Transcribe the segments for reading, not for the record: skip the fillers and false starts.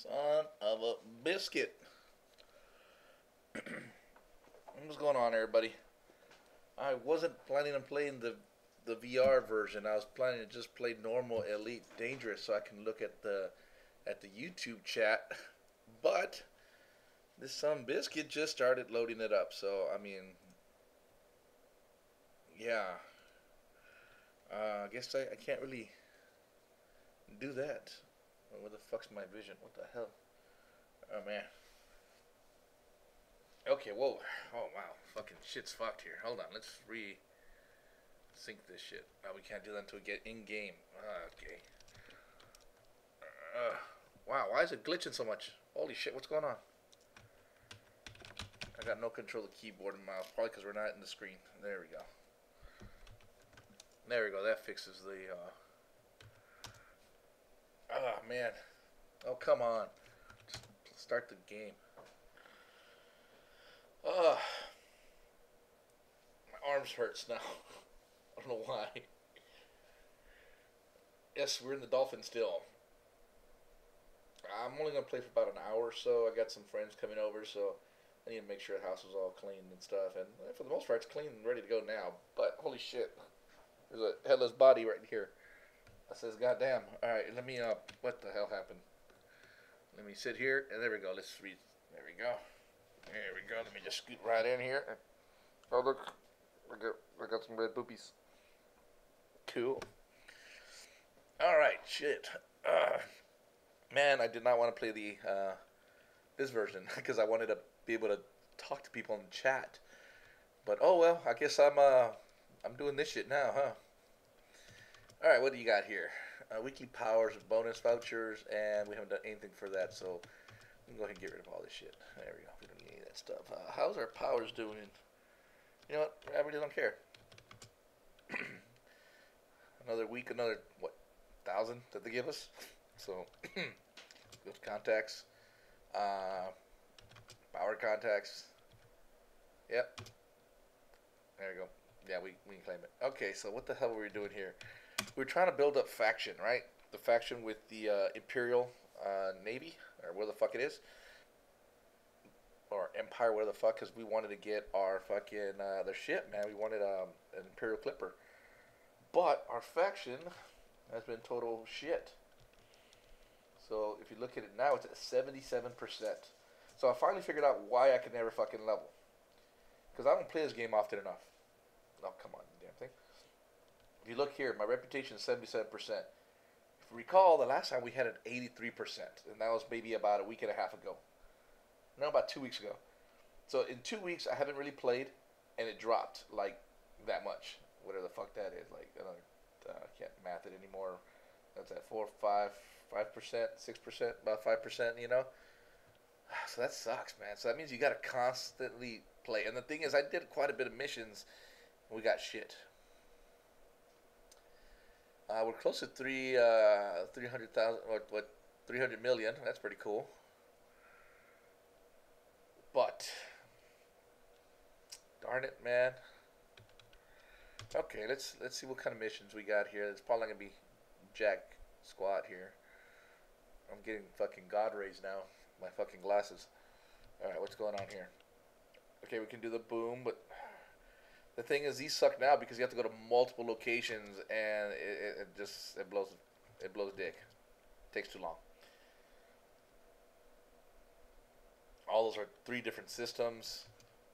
Son of a biscuit. What's going on, everybody? I wasn't planning on playing the VR version. I was planning to just play normal Elite Dangerous so I can look at the YouTube chat. But this some biscuit just started loading it up. So I mean, yeah. I guess I can't really do that. Where the fuck's my vision? What the hell? Oh man. Okay, whoa. Oh wow. Fucking shit's fucked here. Hold on, let's sync this shit. No, we can't do that until we get in game. Okay. Wow, why is it glitching so much? Holy shit, what's going on? I got no control of the keyboard and mouse. Probably because we're not in the screen. There we go. There we go. That fixes the. Oh man. Oh come on. Just start the game. Uh, my arms hurts now. I don't know why. Yes, we're in the Dolphin still. I'm only gonna play for about an hour or so. I got some friends coming over, so I need to make sure the house is all clean and stuff. And for the most part, it's clean and ready to go now. But holy shit, there's a headless body right here. I says, goddamn. All right, let me. What the hell happened? Let me sit here, and there we go. Let's read. There we go. There we go. Let me just scoot right in here. Oh look, I got some red boobies. Cool. All right, shit. Man, I did not want to play the this version because I wanted to be able to talk to people in the chat. But oh well, I guess I'm doing this shit now, huh? All right, what do you got here? Weekly powers, bonus vouchers, and we haven't done anything for that, so we can go ahead and get rid of all this shit. There we go. We don't need any of that stuff. How's our powers doing? You know what? I really don't care. Another week, another what? 1,000 that they give us. So, good contacts. Power contacts. Yep. There we go. Yeah, we can claim it. Okay, so what the hell were we doing here? We're trying to build up faction, right? The faction with the Imperial Navy, or where the fuck it is. Or Empire, where the fuck, because we wanted to get our fucking, their ship, man. We wanted an Imperial Clipper. But our faction has been total shit. So if you look at it now, it's at 77%. So I finally figured out why I could never fucking level. Because I don't play this game often enough. Oh, come on, damn thing. If you look here, my reputation is 77%. If you recall, the last time we had it 83%. And that was maybe about a week and a half ago. No, about 2 weeks ago. So in 2 weeks, I haven't really played. And it dropped, like, that much. Whatever the fuck that is. Like, I can't math it anymore. That's at 4, 5%, 6%, about 5%, you know? So that sucks, man. So that means you gotta constantly play. And the thing is, I did quite a bit of missions, and we got shit. We're close to 300,000, or what, 300 million. That's pretty cool. But, darn it, man. Okay, let's see what kind of missions we got here. It's probably not gonna be jack squat here. I'm getting fucking god rays now. My fucking glasses. Alright, what's going on here? Okay, we can do the boom, but the thing is, these suck now because you have to go to multiple locations and it blows dick. It takes too long. All those are 3 different systems.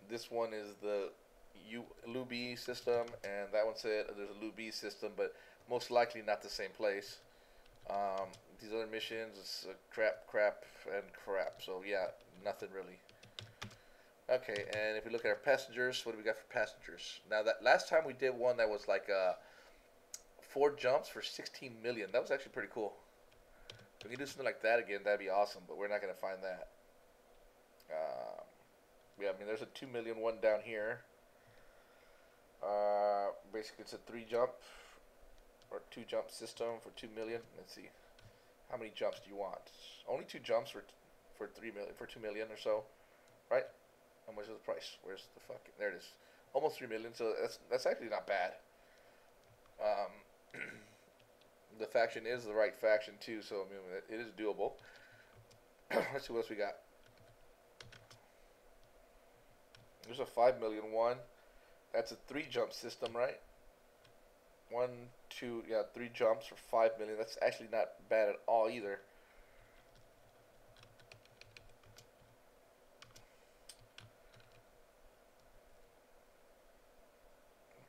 This one is the Luby system, and that one said there's a Luby system, but most likely not the same place. These other missions, it's crap, and crap. So yeah, nothing really. Okay, and if we look at our passengers, what do we got for passengers? Now that last time we did one that was like 4 jumps for 16 million. That was actually pretty cool. If we can do something like that again, that'd be awesome. But we're not gonna find that. Yeah, I mean there's a 2 million one down here. Basically it's a 3 jump or 2 jump system for 2 million. Let's see. How many jumps do you want? Only 2 jumps for 3 million, for 2 million or so, right? How much is the price? Where's the fuck? There it is. Almost 3 million. So that's actually not bad. The faction is the right faction too, so I mean it is doable. Let's see what else we got. There's a 5 million one. That's a 3-jump system, right? 1, 2, yeah, 3 jumps for 5 million. That's actually not bad at all either.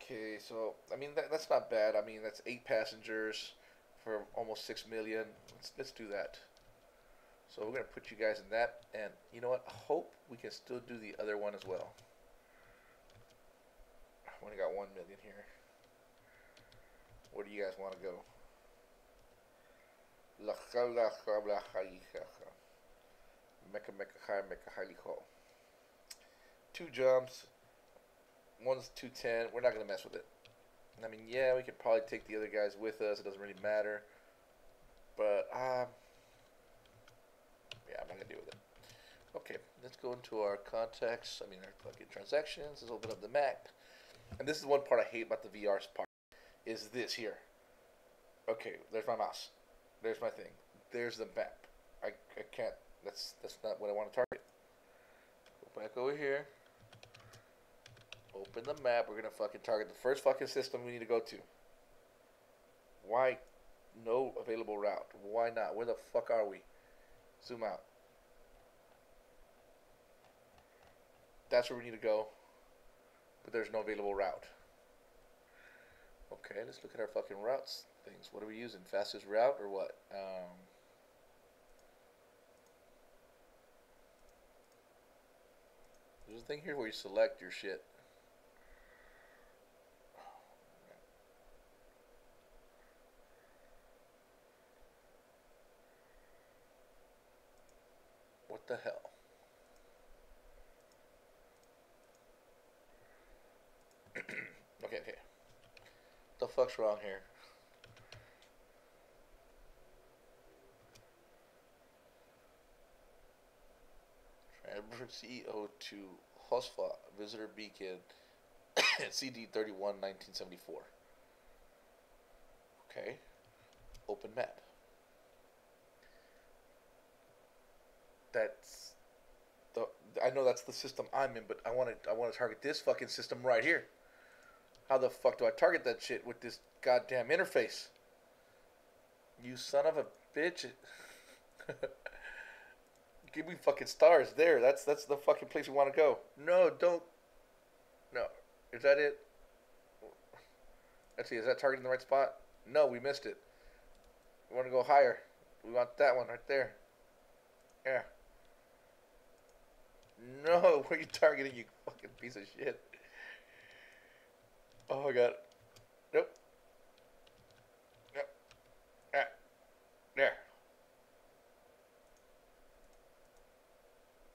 Okay, so I mean that's not bad. I mean that's 8 passengers for almost 6 million. Let's do that. So we're gonna put you guys in that, and you know what? I hope we can still do the other one as well. I only got 1 million here. Where do you guys want to go? 2 jumps. One's 210. We're not gonna mess with it. I mean, yeah, we could probably take the other guys with us. It doesn't really matter. But yeah, I'm not gonna deal with it. Okay, let's go into our contacts. I mean, our fucking transactions. Let's open up the map. And this is one part I hate about the VR's part. Is this here? Okay, there's my mouse. There's my thing. There's the map. I can't. That's not what I want to target. Go back over here. Open the map. We're gonna fucking target the first fucking system we need to go to. Why? No available route. Why not? Where the fuck are we? Zoom out. That's where we need to go. But there's no available route. Okay, let's look at our fucking routes things. What are we using? Fastest route or what? There's a thing here where you select your shit. What the hell? Okay. What the fuck's wrong here? CEO to Hosfa, Visitor Beacon, CD 31, 1974. Okay. Open map. That's the. I know that's the system I'm in, but I want to target this fucking system right here. How the fuck do I target that shit with this goddamn interface? You son of a bitch. Give me fucking stars there. That's the fucking place we want to go. No, don't. No. Is that it? Let's see. Is that targeting the right spot? No, we missed it. We want to go higher. We want that one right there. Yeah. No, where are you targeting, you fucking piece of shit? Oh my god. Nope. Yep. Yeah. There.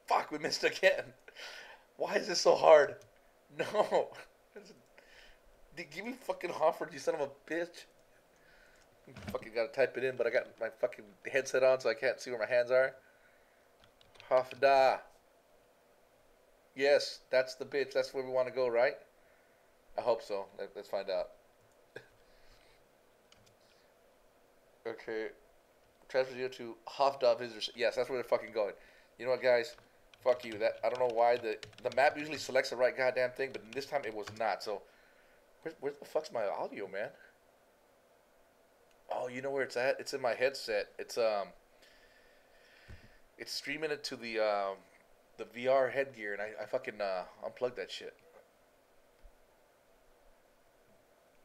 Fuck, we missed again. Why is this so hard? No. Give me fucking Hofford, you son of a bitch. Fucking gotta type it in, but I got my fucking headset on, so I can't see where my hands are. Hofda. Yes, that's the bitch. That's where we want to go, right? I hope so. Let's find out. Okay. Transfer you to Hofda visitors. Yes, that's where they're fucking going. You know what, guys? Fuck you. That I don't know why the map usually selects the right goddamn thing, but this time it was not. So, where the fuck's my audio, man? Oh, you know where it's at? It's in my headset. It's streaming it to the VR headgear, and I fucking unplugged that shit.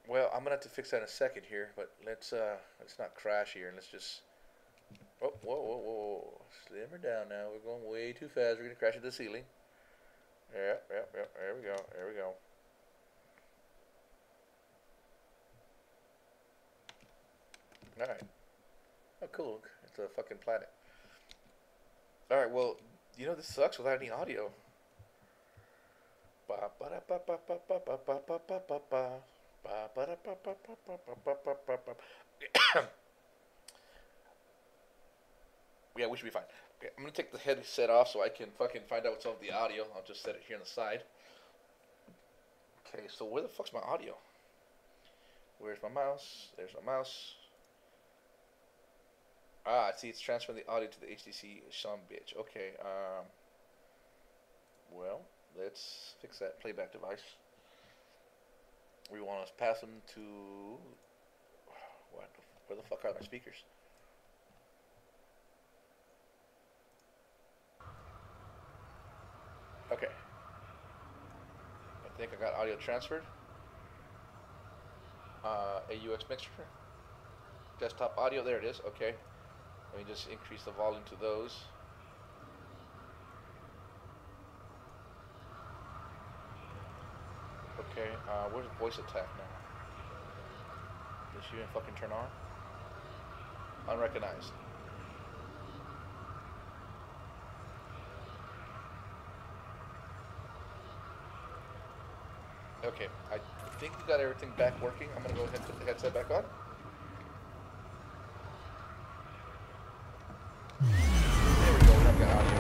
Well, I'm gonna have to fix that in a second here, but let's not crash here, and let's just. Oh, whoa. Slimmer down now. We're going way too fast. We're gonna crash into the ceiling. Yep. There we go. Alright. Oh, cool. It's a fucking planet. Alright, well, you know, this sucks without any audio. Yeah, we should be fine. Okay, I'm gonna take the headset off so I can fucking find out what's up with the audio. I'll just set it here on the side. Okay, so where the fuck's my audio? Where's my mouse? There's my mouse. Ah, I see. It's transferring the audio to the HDC. Some bitch. Okay. Well, let's fix that playback device. We want to pass them to what? Where the fuck are my speakers? Okay. I think I got audio transferred. AUX mixture. Desktop audio. There it is. Okay. Let me just increase the volume to those. Okay, where's voice attack now? Did she even fucking turn on? Unrecognized. Okay, I think we got everything back working. I'm gonna go ahead and put the headset back on. There we go, we have got audio.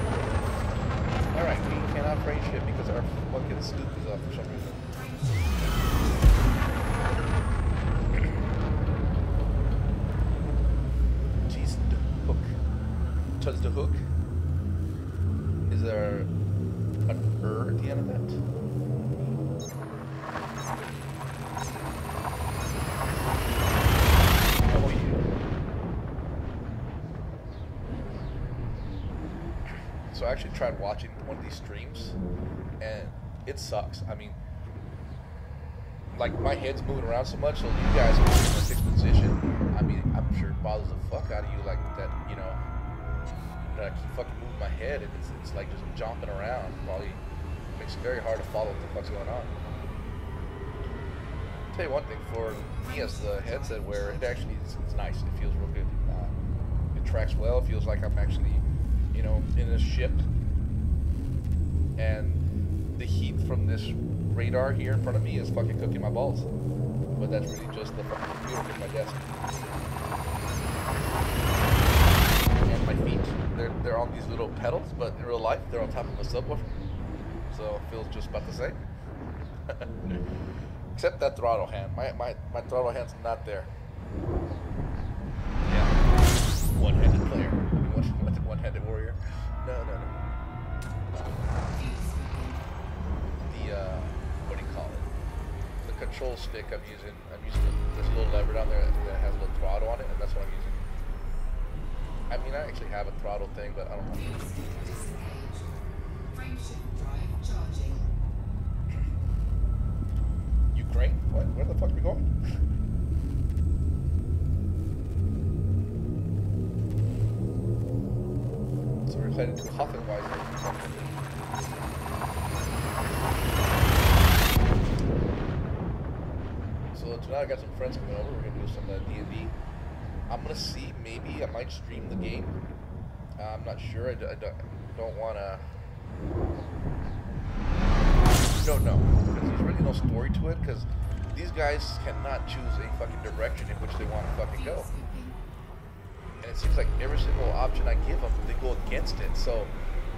Alright, we cannot frame shit because our fucking scoop is off for some reason. Jeez, the hook. Touch the hook. Is there an at the end of that? Oh yeah. So I actually tried watching one of these streams, and it sucks. I mean, like my head's moving around so much, so you guys are in a fixed position. I mean, I'm sure it bothers the fuck out of you, like that, you know, that I keep fucking moving my head, and it's like just jumping around. Probably makes it very hard to follow what the fuck's going on. I'll tell you one thing, for me as the headset wearer, it actually it's nice. It feels real good. It tracks well. It feels like I'm actually, you know, in a ship. And the heat from this radar here in front of me is fucking cooking my balls. But that's really just the fucking computer in my desk. And my feet, they're on these little pedals, but in real life they're on top of a subwoofer. So it feels just about the same. Except that throttle hand. My throttle hand's not there. Yeah. One-handed player. One-handed warrior. No. What do you call it? The control stick I'm using this little lever down there that has a little throttle on it, and that's what I'm using. I mean, I actually have a throttle thing, but I don't know. Ukraine? What? Where the fuck are we going? So we're headed to Hoffenweiser. So tonight I got some friends coming over. We're gonna do some D&D. I'm gonna see, maybe I might stream the game. I'm not sure. I don't wanna. Don't know, because there's really no story to it. Because these guys cannot choose a fucking direction in which they want to fucking go. And it seems like every single option I give them, they go against it. So,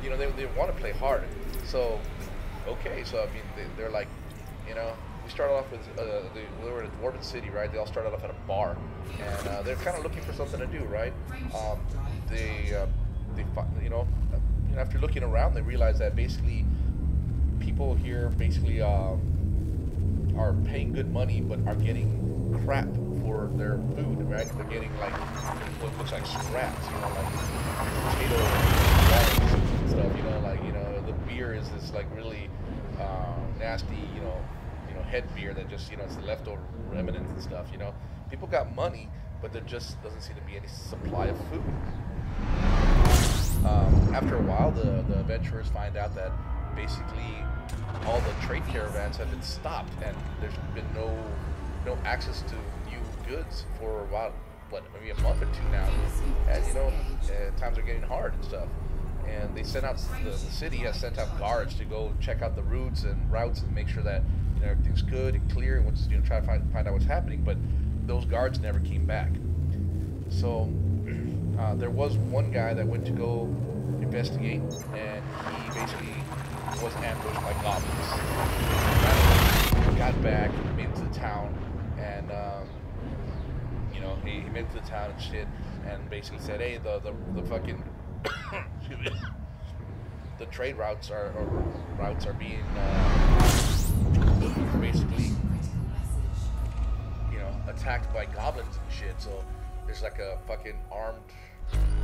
you know, they want to play hard. So, okay. So I mean, they're like, you know. We started off with, we were in a dwarven city, right? They all started off at a bar, and they're kind of looking for something to do, right? You know, after looking around, they realized that basically people here basically are paying good money, but are getting crap for their food, right? They're getting like what looks like scraps, you know, like potato waters and stuff, you know, like, you know, the beer is this like really nasty, you know, head beer that just, you know, it's the leftover remnants and stuff, you know. People got money, but there just doesn't seem to be any supply of food. After a while, the adventurers find out that basically all the trade caravans have been stopped, and there's been no access to new goods for a while, maybe a month or two now. And, you know, times are getting hard and stuff. And they sent out, the city has sent out guards to go check out the routes and make sure that, you know, everything's good and clear, and you know, try to find out what's happening. But those guards never came back. So there was one guy that went to go investigate, and he basically was ambushed by goblins. He got back into the town, and you know, he made it to the town and shit, and basically said, hey, the fucking excuse me, the trade routes are being basically, you know, attacked by goblins and shit. So there's like a fucking armed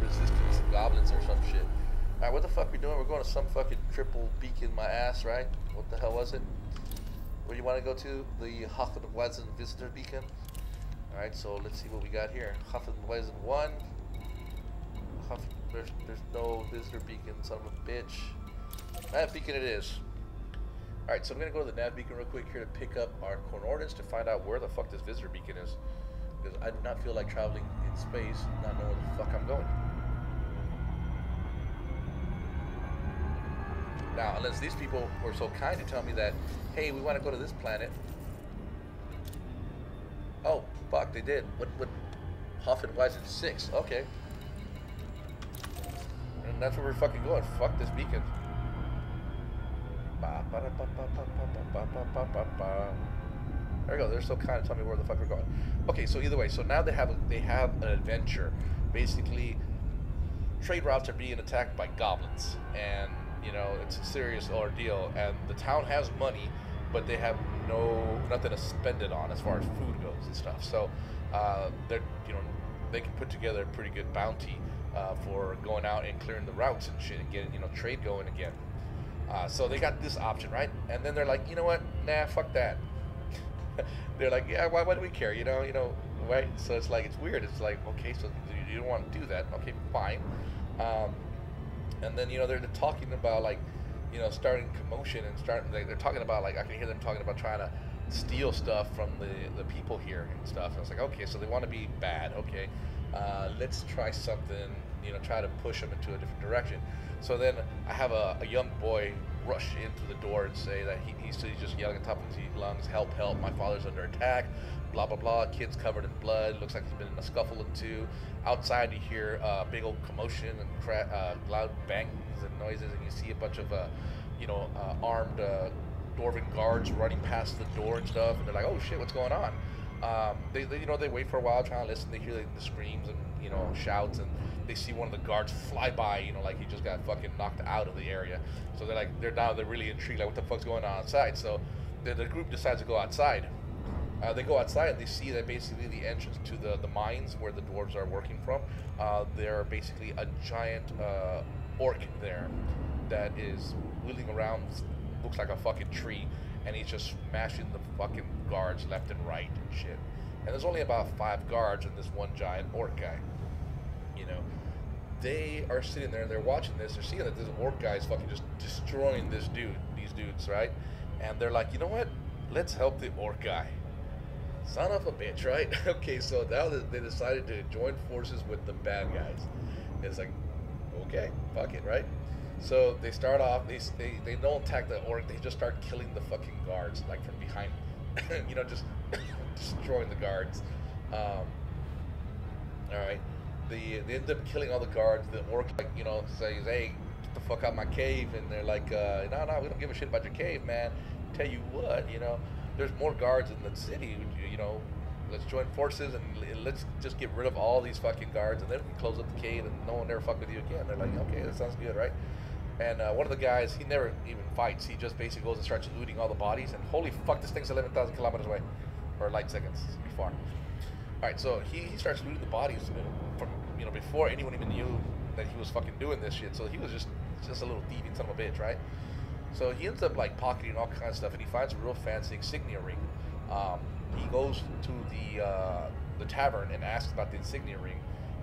resistance of goblins or some shit. Alright, what the fuck we doing? We're going to some fucking triple beacon my ass, right? What the hell was it? Where you want to go to? The Hoffenweisen Visitor Beacon? Alright, so let's see what we got here. Hoffenweisen 1. There's no Visitor Beacon, son of a bitch. Nav Beacon it is. Alright, so I'm going to go to the Nav Beacon real quick here to pick up our coordinates to find out where the fuck this Visitor Beacon is. Because I do not feel like traveling in space, not knowing where the fuck I'm going. Now, unless these people were so kind to tell me that, hey, we want to go to this planet. Oh, fuck, they did. What Hoffenweisen 6, okay. And that's where we're fucking going. Fuck this beacon. There we go. They're so kind to tell me where the fuck we're going. Okay, so either way, so now they have an adventure. Basically, trade routes are being attacked by goblins, and you know it's a serious ordeal. And the town has money, but they have nothing to spend it on as far as food goes and stuff. So they're they can put together a pretty good bounty for going out and clearing the routes and shit and getting trade going again. So they got this option, right? And then they're like, you know what? Nah, fuck that. They're like, yeah, why do we care? You know, right? So it's like, it's weird. It's like, okay, so you don't want to do that. Okay, fine. And then, they're talking about, like, starting commotion and they're talking about, like, I can hear them talking about trying to steal stuff from the people here and stuff. And it's like, okay, so they want to be bad. Okay, let's try something, try to push them into a different direction. So then I have a young boy rush into the door and say that he's just yelling at top of his lungs, help, help, my father's under attack, blah, blah, blah. Kid's covered in blood, looks like he's been in a scuffle or two. Outside you hear big old commotion and loud bangs and noises, and you see a bunch of, armed Dwarven guards running past the door and stuff, and they're like, oh shit, what's going on? They wait for a while, trying to listen. They hear the screams and shouts, and they see one of the guards fly by, like he just got fucking knocked out of the area. So they're really intrigued, like what the fuck's going on outside. So the group decides to go outside. They go outside and they see that basically the entrance to the mines where the dwarves are working from, they're basically a giant orc there that is wheeling around, looks like a fucking tree, and he's just smashing the fucking guards left and right and shit. And there's only about 5 guards and this one giant orc guy. They are sitting there and they're watching this. They're seeing that this orc guy is fucking just destroying these dudes, right? And they're like, you know what? Let's help the orc guy. Son of a bitch, right? Okay, so now they decided to join forces with the bad guys. It's like, okay, fuck it, right? So they start off, they don't attack the orc, they just start killing the fucking guards, like from behind, just destroying the guards. Alright, they end up killing all the guards. The orc, says, hey, get the fuck out of my cave, and they're like, no, we don't give a shit about your cave, man. Tell you what, there's more guards in the city, let's join forces and let's just get rid of all these fucking guards, and then we can close up the cave and no one ever fuck with you again. They're like, okay, that sounds good, right? And one of the guys, he never even fights. He just basically goes and starts looting all the bodies, and holy fuck, this thing's 11,000 kilometers away, or light seconds before. All right, so he starts looting the bodies from, before anyone even knew that he was fucking doing this shit. So he was just a little thieving son of a bitch, right? So he ends up like pocketing all kinds of stuff, and he finds a real fancy insignia ring. He goes to the tavern and asks about the insignia ring,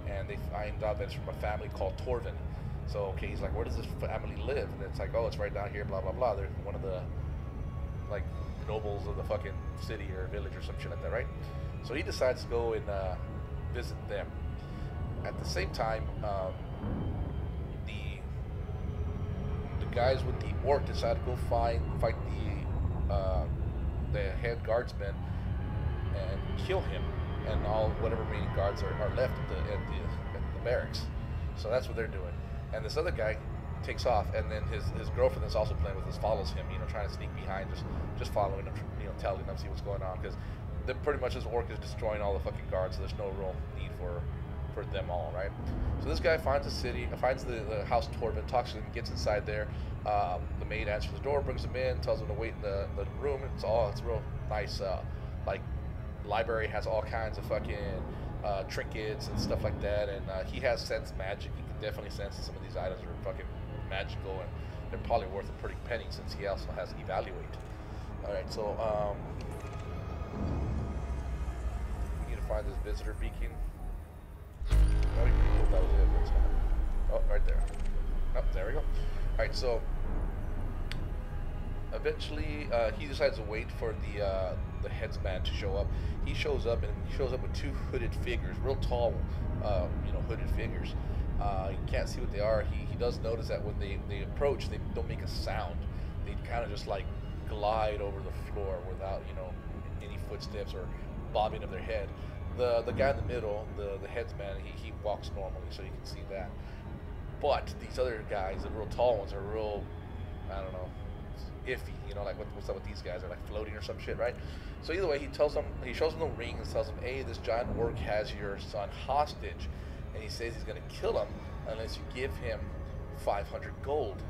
and they find out that it's from a family called Torvin. So okay, he's like, where does this family live? And it's like, oh, it's right down here, blah blah blah. They're one of the like nobles of the fucking city or village or some shit like that, right? So he decides to go and visit them. At the same time, the guys with the orc decide to go fight the head guardsman and kill him, and all whatever remaining guards are left at the barracks. So that's what they're doing. And this other guy takes off, and then his girlfriend that's also playing with us follows him, trying to sneak behind, just following him, telling him, see what's going on, because pretty much this orc is destroying all the fucking guards, so there's no real need for them all, right? So this guy finds the house Torben, talks to him, gets inside there. The maid answers the door, brings him in, tells him to wait in the room. It's real nice, like library, has all kinds of fucking trinkets and stuff like that, and he has sense magic. He can definitely sense that some of these items are fucking magical, and they're probably worth a pretty penny since he also has evaluate. All right, so we need to find this visitor beacon. Oh, that was it. That's fine. Oh, right there. Oh, there we go. All right, so eventually he decides to wait for the headsman to show up. He shows up, and he shows up with two hooded figures, real tall, hooded figures. You can't see what they are. He does notice that when they approach, they don't make a sound. They kind of just like glide over the floor without any footsteps or bobbing of their head. The guy in the middle, the headsman, he walks normally, so you can see that. But these other guys, the real tall ones, are real, I don't know, iffy. Like what's up with these guys? They're like floating or some shit, right? So either way, he shows them the ring and tells them, hey, this giant orc has your son hostage, and he says he's gonna kill him unless you give him 500 gold,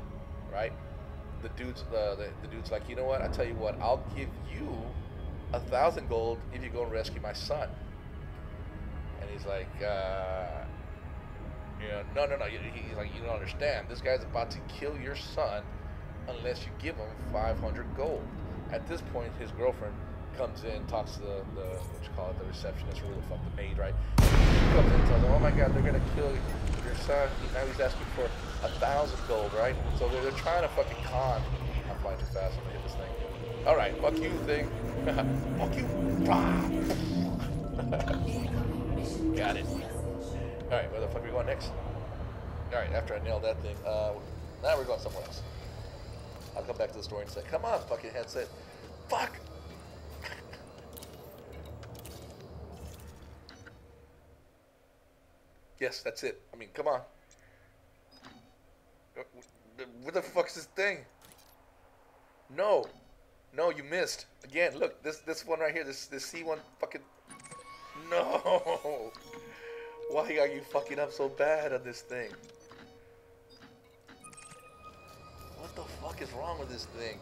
right? The dude's like, you know what? I tell you what, I'll give you 1,000 gold if you go and rescue my son. And he's like, no. He's like, you don't understand. This guy's about to kill your son unless you give him 500 gold. At this point, his girlfriend comes in, talks to the the receptionist, or who the fuck, the maid, right? She comes in and tells him, oh my god, they're gonna kill your son. Now he's asking for 1,000 gold, right? So they're trying to fucking con. I'm flying too fast. I'm gonna hit this thing. All right, fuck you, thing. Fuck you. Got it. All right, where the fuck are we going next? All right, after I nailed that thing, now we're going somewhere else. I'll come back to the story and say, come on, fucking headset. Fuck! Yes, that's it. I mean, come on. What the fuck is this thing? No. No, you missed. Again, look, this one right here, this C1 fucking... No! Why are you fucking up so bad on this thing? What the fuck is wrong with this thing?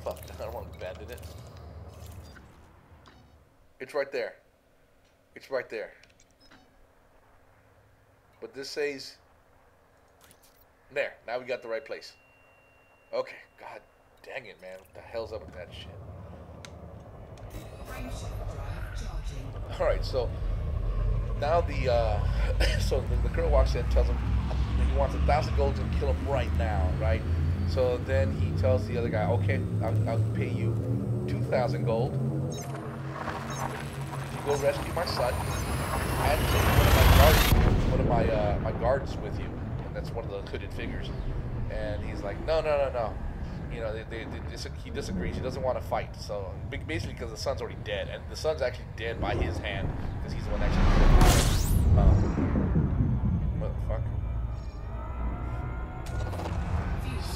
Fuck, I don't want to abandon it. It's right there. It's right there. But this says... There, now we got the right place. Okay, god dang it, man. What the hell's up with that shit? Alright, so now so the girl walks in and tells him he wants 1,000 gold to kill him right now, right? So then he tells the other guy, okay, I'll pay you 2,000 gold if you go rescue my son and take one of my guards with you. And that's one of the hooded figures. And he's like, no. He disagrees. He doesn't want to fight. So basically, because the son's already dead, and the son's actually dead by his hand because he's the one actually killed him. What the fuck?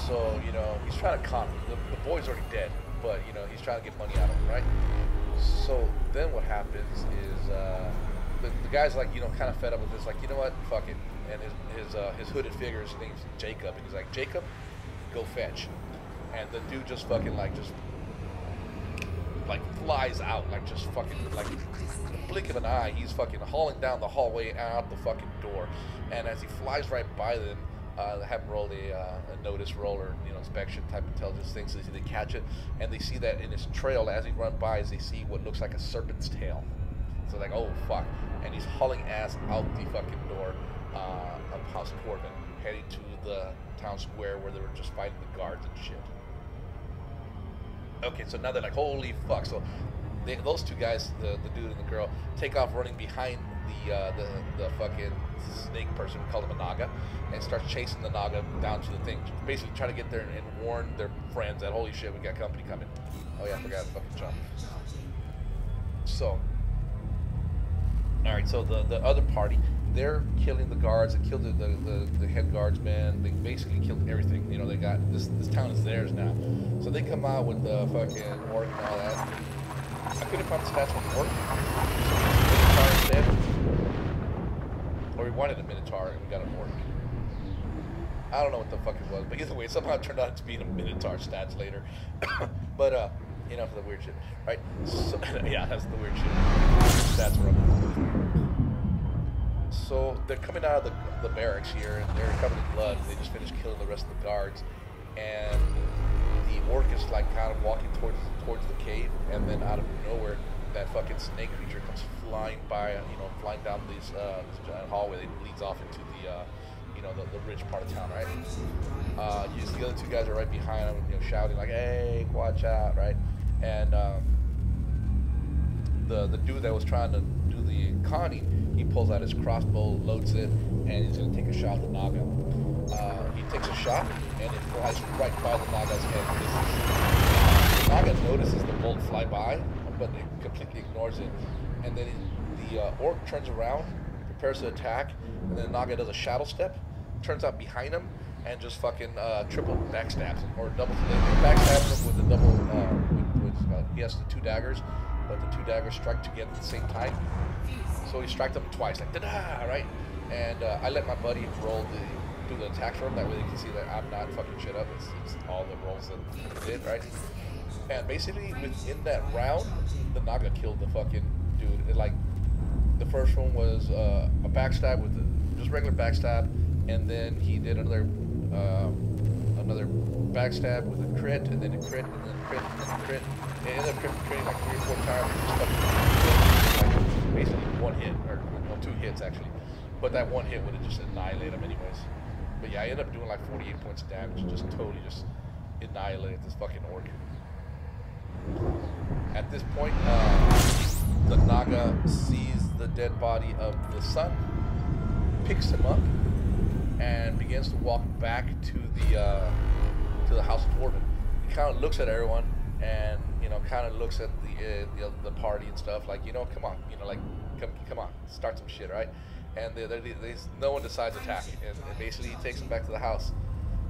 So he's trying to con him. The boy's already dead, but he's trying to get money out of him, right? So then what happens is the guy's like kind of fed up with this, like, you know what, fuck it. And his hooded figure, his name's Jacob, and he's like, Jacob, go fetch. And the dude just fucking like flies out, like just fucking like in the blink of an eye. He's fucking hauling down the hallway and out the fucking door. And as he flies right by them, they have him roll a notice roll or inspection type intelligence thing, so they catch it, and they see that in his trail as he runs by, they see what looks like a serpent's tail. So like, oh fuck, and he's hauling ass out the fucking door of House Corbin, heading to the town square where they were just fighting the guards and shit. Okay, so now they're like, holy fuck. So those two guys, the dude and the girl, take off running behind the fucking snake person, we call him a Naga, and starts chasing the Naga down to the thing, basically trying to get there and warn their friends that, holy shit, we got company coming. Oh yeah, I forgot to fucking jump. So, alright, so the other party they're killing the guards. They killed the head guardsman. They basically killed everything. You know, they got this town is theirs now. So they come out with the fucking orc and all that. I couldn't find the stats from orc. So we used a minotaur instead. Or we wanted a minotaur and we got an orc. I don't know what the fuck it was, but either way, somehow it turned out to be a minotaur stats later. But you know, for the weird shit, right? So, yeah, that's the weird shit. Stats were up. So they're coming out of the barracks here, and they're covered in blood. They just finished killing the rest of the guards, and the orc is like kind of walking towards the cave, and then out of nowhere, that fucking snake creature comes flying by, you know, flying down this giant hallway that leads off into the you know, the rich part of town, right? The other two guys are right behind him, you know, shouting like, "Hey, watch out!" Right? And the dude that was trying to do the conning, he pulls out his crossbow, loads it, and he's gonna take a shot at the Naga. He takes a shot, and it flies right by the Naga's head. The Naga notices the bolt fly by, but it completely ignores it. And then the orc turns around, prepares to attack, and then the Naga does a shadow step, turns out behind him, and just fucking triple backstabs him, or double. They backstabs him with the double. He has the two daggers, but the two daggers strike together at the same time. So he strikes them twice, like da-da, right? And I let my buddy do the attack for him. That way they can see that I'm not fucking shit up. It's all the rolls that he did, right? And basically within that round, the Naga killed the fucking dude. Like the first one was a backstab with just regular backstab, and then he did another backstab with a crit, and then a crit, and then a crit, and then a crit. And ended up critting like 3 or 4 times. Just like basically one hit, or well, 2 hits actually. But that one hit would have just annihilated him anyways. But yeah, I ended up doing like 48 points of damage, and just totally just annihilated this fucking orc. At this point, the Naga sees the dead body of the son, picks him up, and begins to walk back to the House of Dwarven. He kind of looks at everyone, and you know, kind of looks at the party and stuff, like, you know, come on, you know, like, come on, start some shit, right? And no one decides to attack, and basically he takes him back to the house,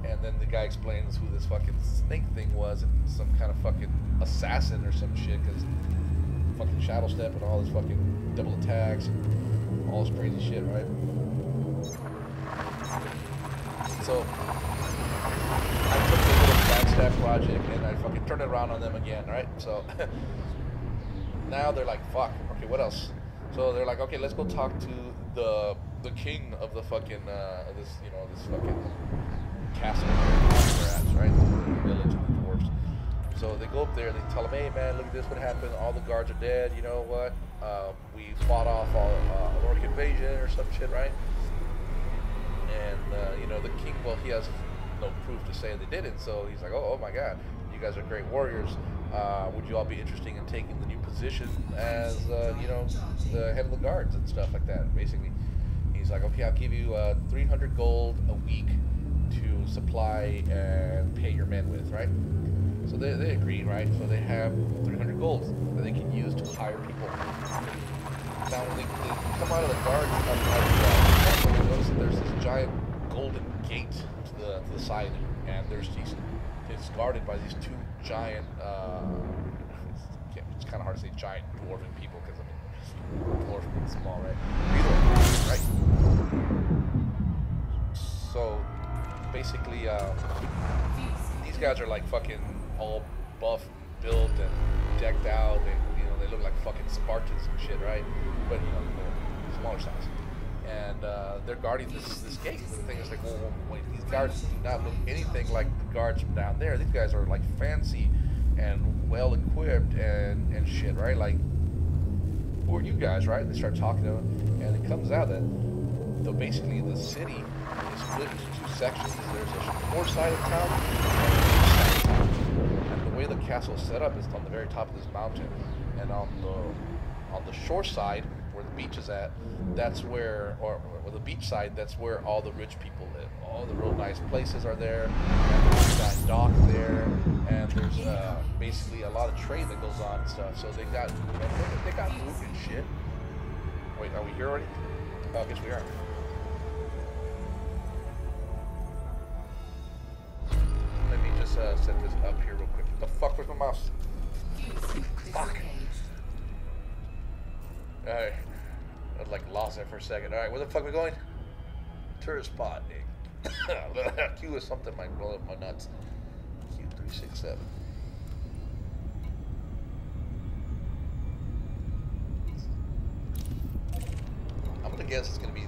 and then the guy explains who this fucking snake thing was, and some kind of fucking assassin or some shit, because fucking shadow step and all this fucking double attacks and all this crazy shit, right? So I took the little backstab project and I fucking turned it around on them again, right? So now they're like, fuck, okay, what else? So they're like, okay, let's go talk to the king of the fucking this, you know, this fucking castle they're at, right? The village of the dwarves. So they go up there and they tell him, hey man, look at this, what happened? All the guards are dead, you know what? We fought off an orc invasion or some shit, right? And you know, the king, well, he has no proof to say they didn't, so he's like, oh my god, you guys are great warriors. Would you all be interested in taking the new position as you know, the head of the guards and stuff like that? Basically, he's like, okay, I'll give you 300 gold a week to supply and pay your men with, right? So they agree, right? So they have 300 gold that they can use to hire people. Now when they come out of the guards, they notice that there's this giant golden gate to the side, and it's guarded by these 2 giant, it's kind of hard to say giant dwarven people, because I mean, dwarf is small, right? Either way, right? So basically, these guys are like fucking all buff, built, and decked out. They look like fucking Spartans and shit, right? But you know, smaller size. And they're guarding this gate. The thing is like, well, wait, these guards do not look anything like the guards from down there. These guys are like fancy and well equipped and shit, right? Like, who are you guys, right? They start talking to them, and it comes out that basically the city is split into 2 sections. There's a north side of town and a east side of town. And the way the castle is set up is on the very top of this mountain, and on the shore side, where the beach is at, that's where, or the beach side, that's where all the rich people live. All the real nice places are there, and there's that dock there, and there's basically a lot of trade that goes on and stuff. So they got, you know, they got food and shit. Wait, are we here already? Oh, I guess we are. Let me just set this up here real quick. What the fuck was my mouse? Fuck. Alright. I like lost it for a second. Alright, where the fuck are we going? Tourist spot. Q is something might blow up my nuts. Q367. I'm gonna guess it's gonna be.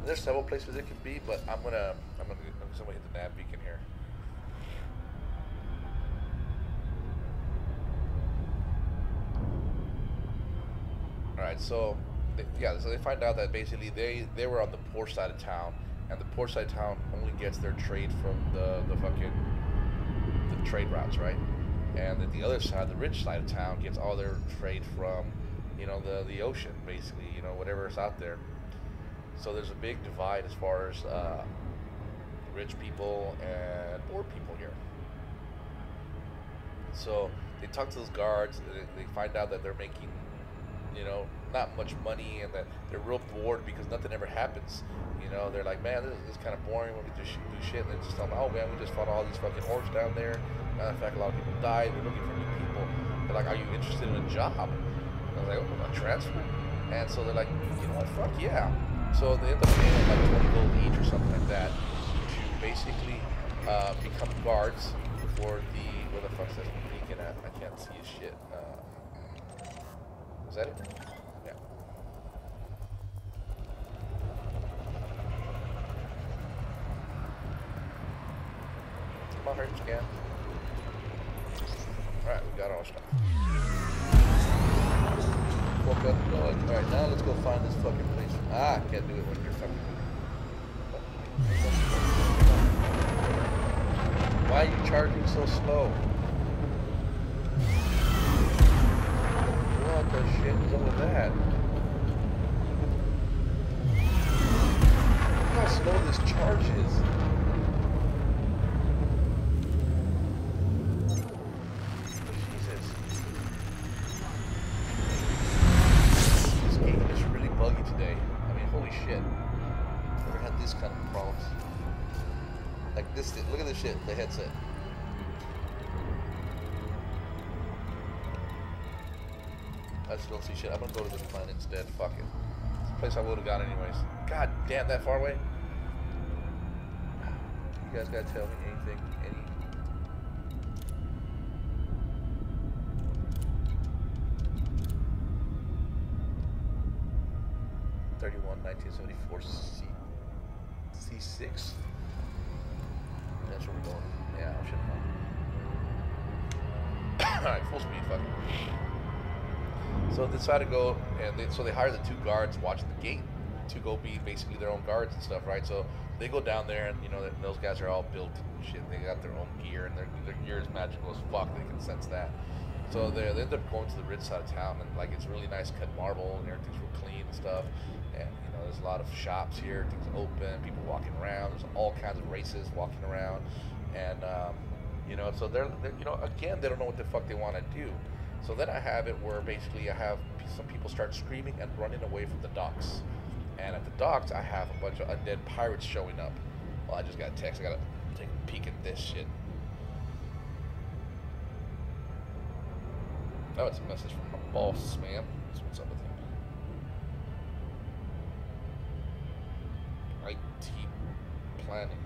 There's several places it could be, but I'm gonna hit the nav beacon here. Alright, so so they find out that basically they were on the poor side of town, and the poor side of town only gets their trade from the trade routes, right? And then the other side, the rich side of town, gets all their trade from, you know, the ocean, basically, you know, whatever's out there. So there's a big divide as far as rich people and poor people here. So they talk to those guards. They find out that they're making, you know, not much money, and that they're real bored because nothing ever happens. You know, they're like, man, this is kind of boring when we just do shit. And they just tell them, oh man, we just fought all these fucking hordes down there. Matter of fact, a lot of people died. We're looking for new people. They're like, are you interested in a job? And I was like, oh, a transfer? And so they're like, you know what, fuck yeah. So they end up paying like 20 gold each or something like that to basically become guards for the, where the fuck's that beacon at? I can't see shit. Is that it? Yeah. Come on, hurry, scan. Alright, we got all our stuff. Woke up going. Alright, now let's go find this fucking place. Ah, I can't do it when you're fucking moving. Why are you charging so slow? What the shit is up with that? Look how slow this charge is. Jesus. This game is really buggy today. I mean, holy shit. Never had this kind of problems. Like this, look at this shit, the headset. I just don't see shit. I'm gonna go to this planet instead. Fuck it. It's a place I would have gone anyways. God damn, that far away? You guys gotta tell me anything, any... C6. That's where we're going. Yeah, I should know. Alright, full speed, fuck it. So they decided to go, and so they hired the 2 guards watching the gate to go be basically their own guards and stuff, right? So they go down there, and you know, those guys are all built and shit. They got their own gear, and their gear is magical as fuck. They can sense that. So they end up going to the rich side of town, and like it's really nice cut marble, and everything's real clean and stuff. And you know, there's a lot of shops here, things open, people walking around. There's all kinds of races walking around, and you know, so they're you know, again, they don't know what the fuck they want to do. So then I have it where basically I have some people start screaming and running away from the docks. And at the docks, I have a bunch of undead pirates showing up. Well, I just got a text. I gotta take a peek at this shit. Oh, it's a message from my boss, man. That's what's up with him. IT planning.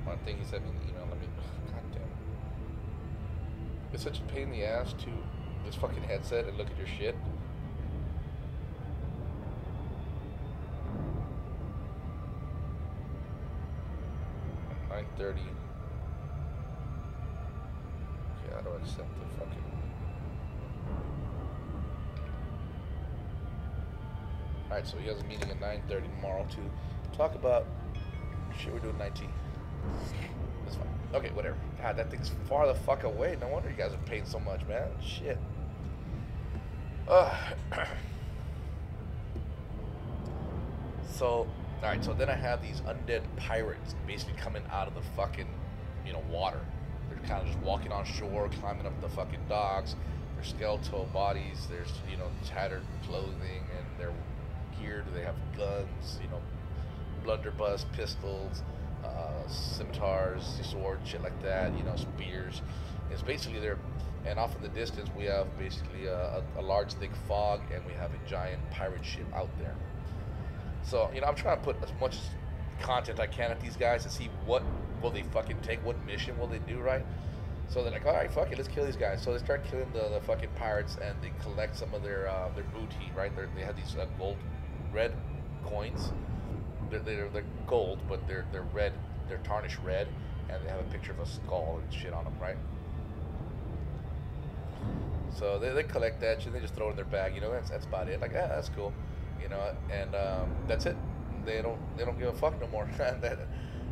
I think he sent me an email. Let me. God damn it. It's such a pain in the ass to this fucking headset and look at your shit. At 9:30. Okay, how do I set the fucking. Alright, so he has a meeting at 9:30 tomorrow to talk about Shit, we're doing 19. That's fine. Okay, whatever. God, that thing's far the fuck away. No wonder you guys are paying so much, man. Shit. So, alright, so then I have these undead pirates basically coming out of the fucking, water. They're kind of just walking on shore, climbing up the fucking docks. Their skeletal bodies, there's, tattered clothing, and they're geared. They have guns, blunderbuss, pistols, scimitars, swords, shit like that, spears. It's basically there. And off in the distance, we have basically a large, thick fog, and we have a giant pirate ship out there. So, I'm trying to put as much content I can at these guys to see what will they fucking take, what mission will they do, right? So they're like, all right, fuck it, let's kill these guys. So they start killing the fucking pirates, and they collect some of their booty, right? They have these red coins. They're gold, but they're red. They're tarnished red, and they have a picture of a skull and shit on them, right? So they collect that shit. They just throw it in their bag. That's about it. Like, yeah, that's cool. And that's it. They don't give a fuck no more.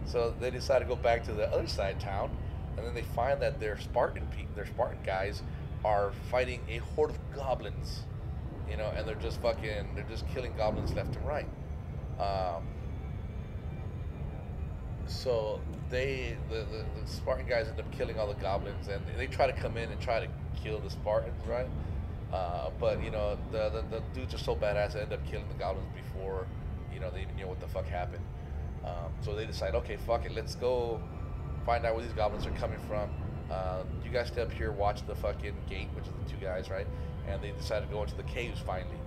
So they decide to go back to the other side of town, and then they find that their Spartan guys are fighting a horde of goblins. And they're just killing goblins left and right. So the Spartan guys end up killing all the goblins, and they try to come in and try to kill the Spartans, right? But the dudes are so badass, they end up killing the goblins before they even know what the fuck happened. So they decide, okay, fuck it, let's go find out where these goblins are coming from. You guys stay up here, watch the fucking gate, which is the two guys, right? And they decide to go into the caves finally.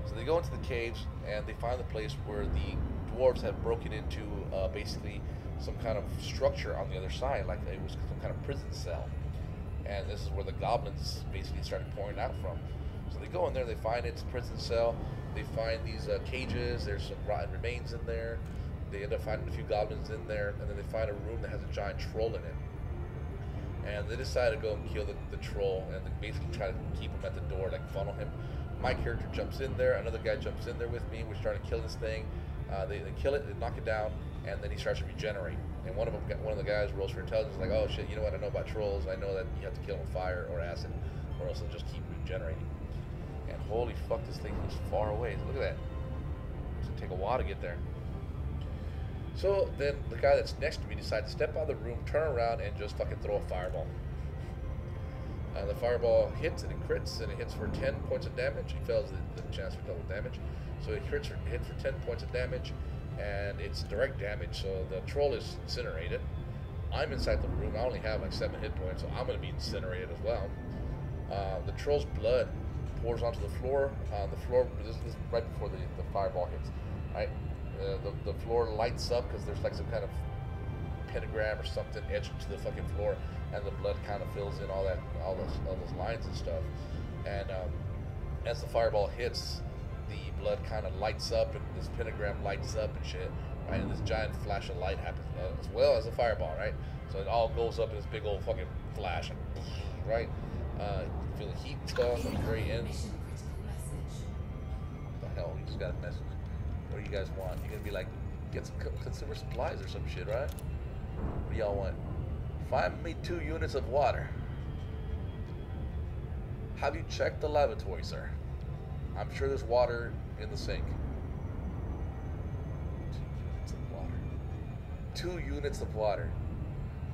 So they go into the caves, and they find the place where the dwarves have broken into basically some kind of structure on the other side, like it was some kind of prison cell. And this is where the goblins basically started pouring out from. So they go in there, they find it's a prison cell. They find these cages. There's some rotten remains in there. They end up finding a few goblins in there, and then they find a room that has a giant troll in it. And they decide to go and kill the troll, and they basically try to keep him at the door, like funnel him. My character jumps in there. Another guy jumps in there with me. We're starting to kill this thing. They kill it. They knock it down, and then he starts to regenerate. And one of the guys rolls for intelligence, like, oh shit, you know what? I know about trolls. I know that you have to kill them with fire or acid, or else they'll just keep regenerating. And holy fuck, this thing is far away. Look at that. It's gonna take a while to get there. So then the guy that's next to me decides to step out of the room, turn around, and just fucking throw a fireball. The fireball hits and it crits, and it hits for 10 points of damage. He fails the chance for double damage. So it hits for 10 points of damage, and it's direct damage, so the troll is incinerated. I'm inside the room. I only have like 7 hit points, so I'm going to be incinerated as well. The troll's blood pours onto the floor. This is right before the fireball hits, right? The floor lights up because there's like some kind of pentagram or something etched into the fucking floor, and the blood kind of fills in all those lines and stuff. And as the fireball hits, the blood kind of lights up, and this pentagram lights up and shit, right? And this giant flash of light happens as well as a fireball, right? So it all goes up in this big old fucking flash, and, right? You feel the heat and stuff at the very end. What the hell? You just got a message. What do you guys want? You're gonna be like, get some consumer supplies or some shit, right? What do y'all want? Find me 2 units of water. Have you checked the lavatory, sir? I'm sure there's water in the sink. 2 units of water. 2 units of water.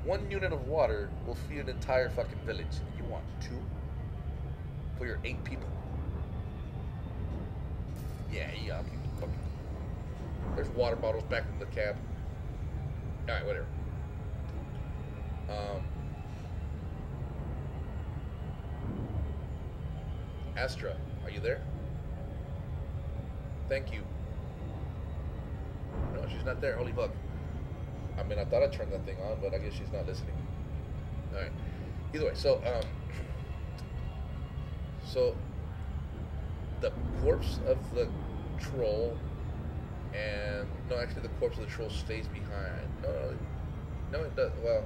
1 unit of water will feed an entire fucking village. You want 2? For your 8 people? Yeah, okay. There's water bottles back in the cab. Alright, whatever. Astra, are you there? Thank you. No, she's not there. Holy fuck. I mean, I thought I turned that thing on, but I guess she's not listening. Alright. Either way, so the corpse of the troll, and no, actually the corpse of the troll stays behind. No, it does. Well,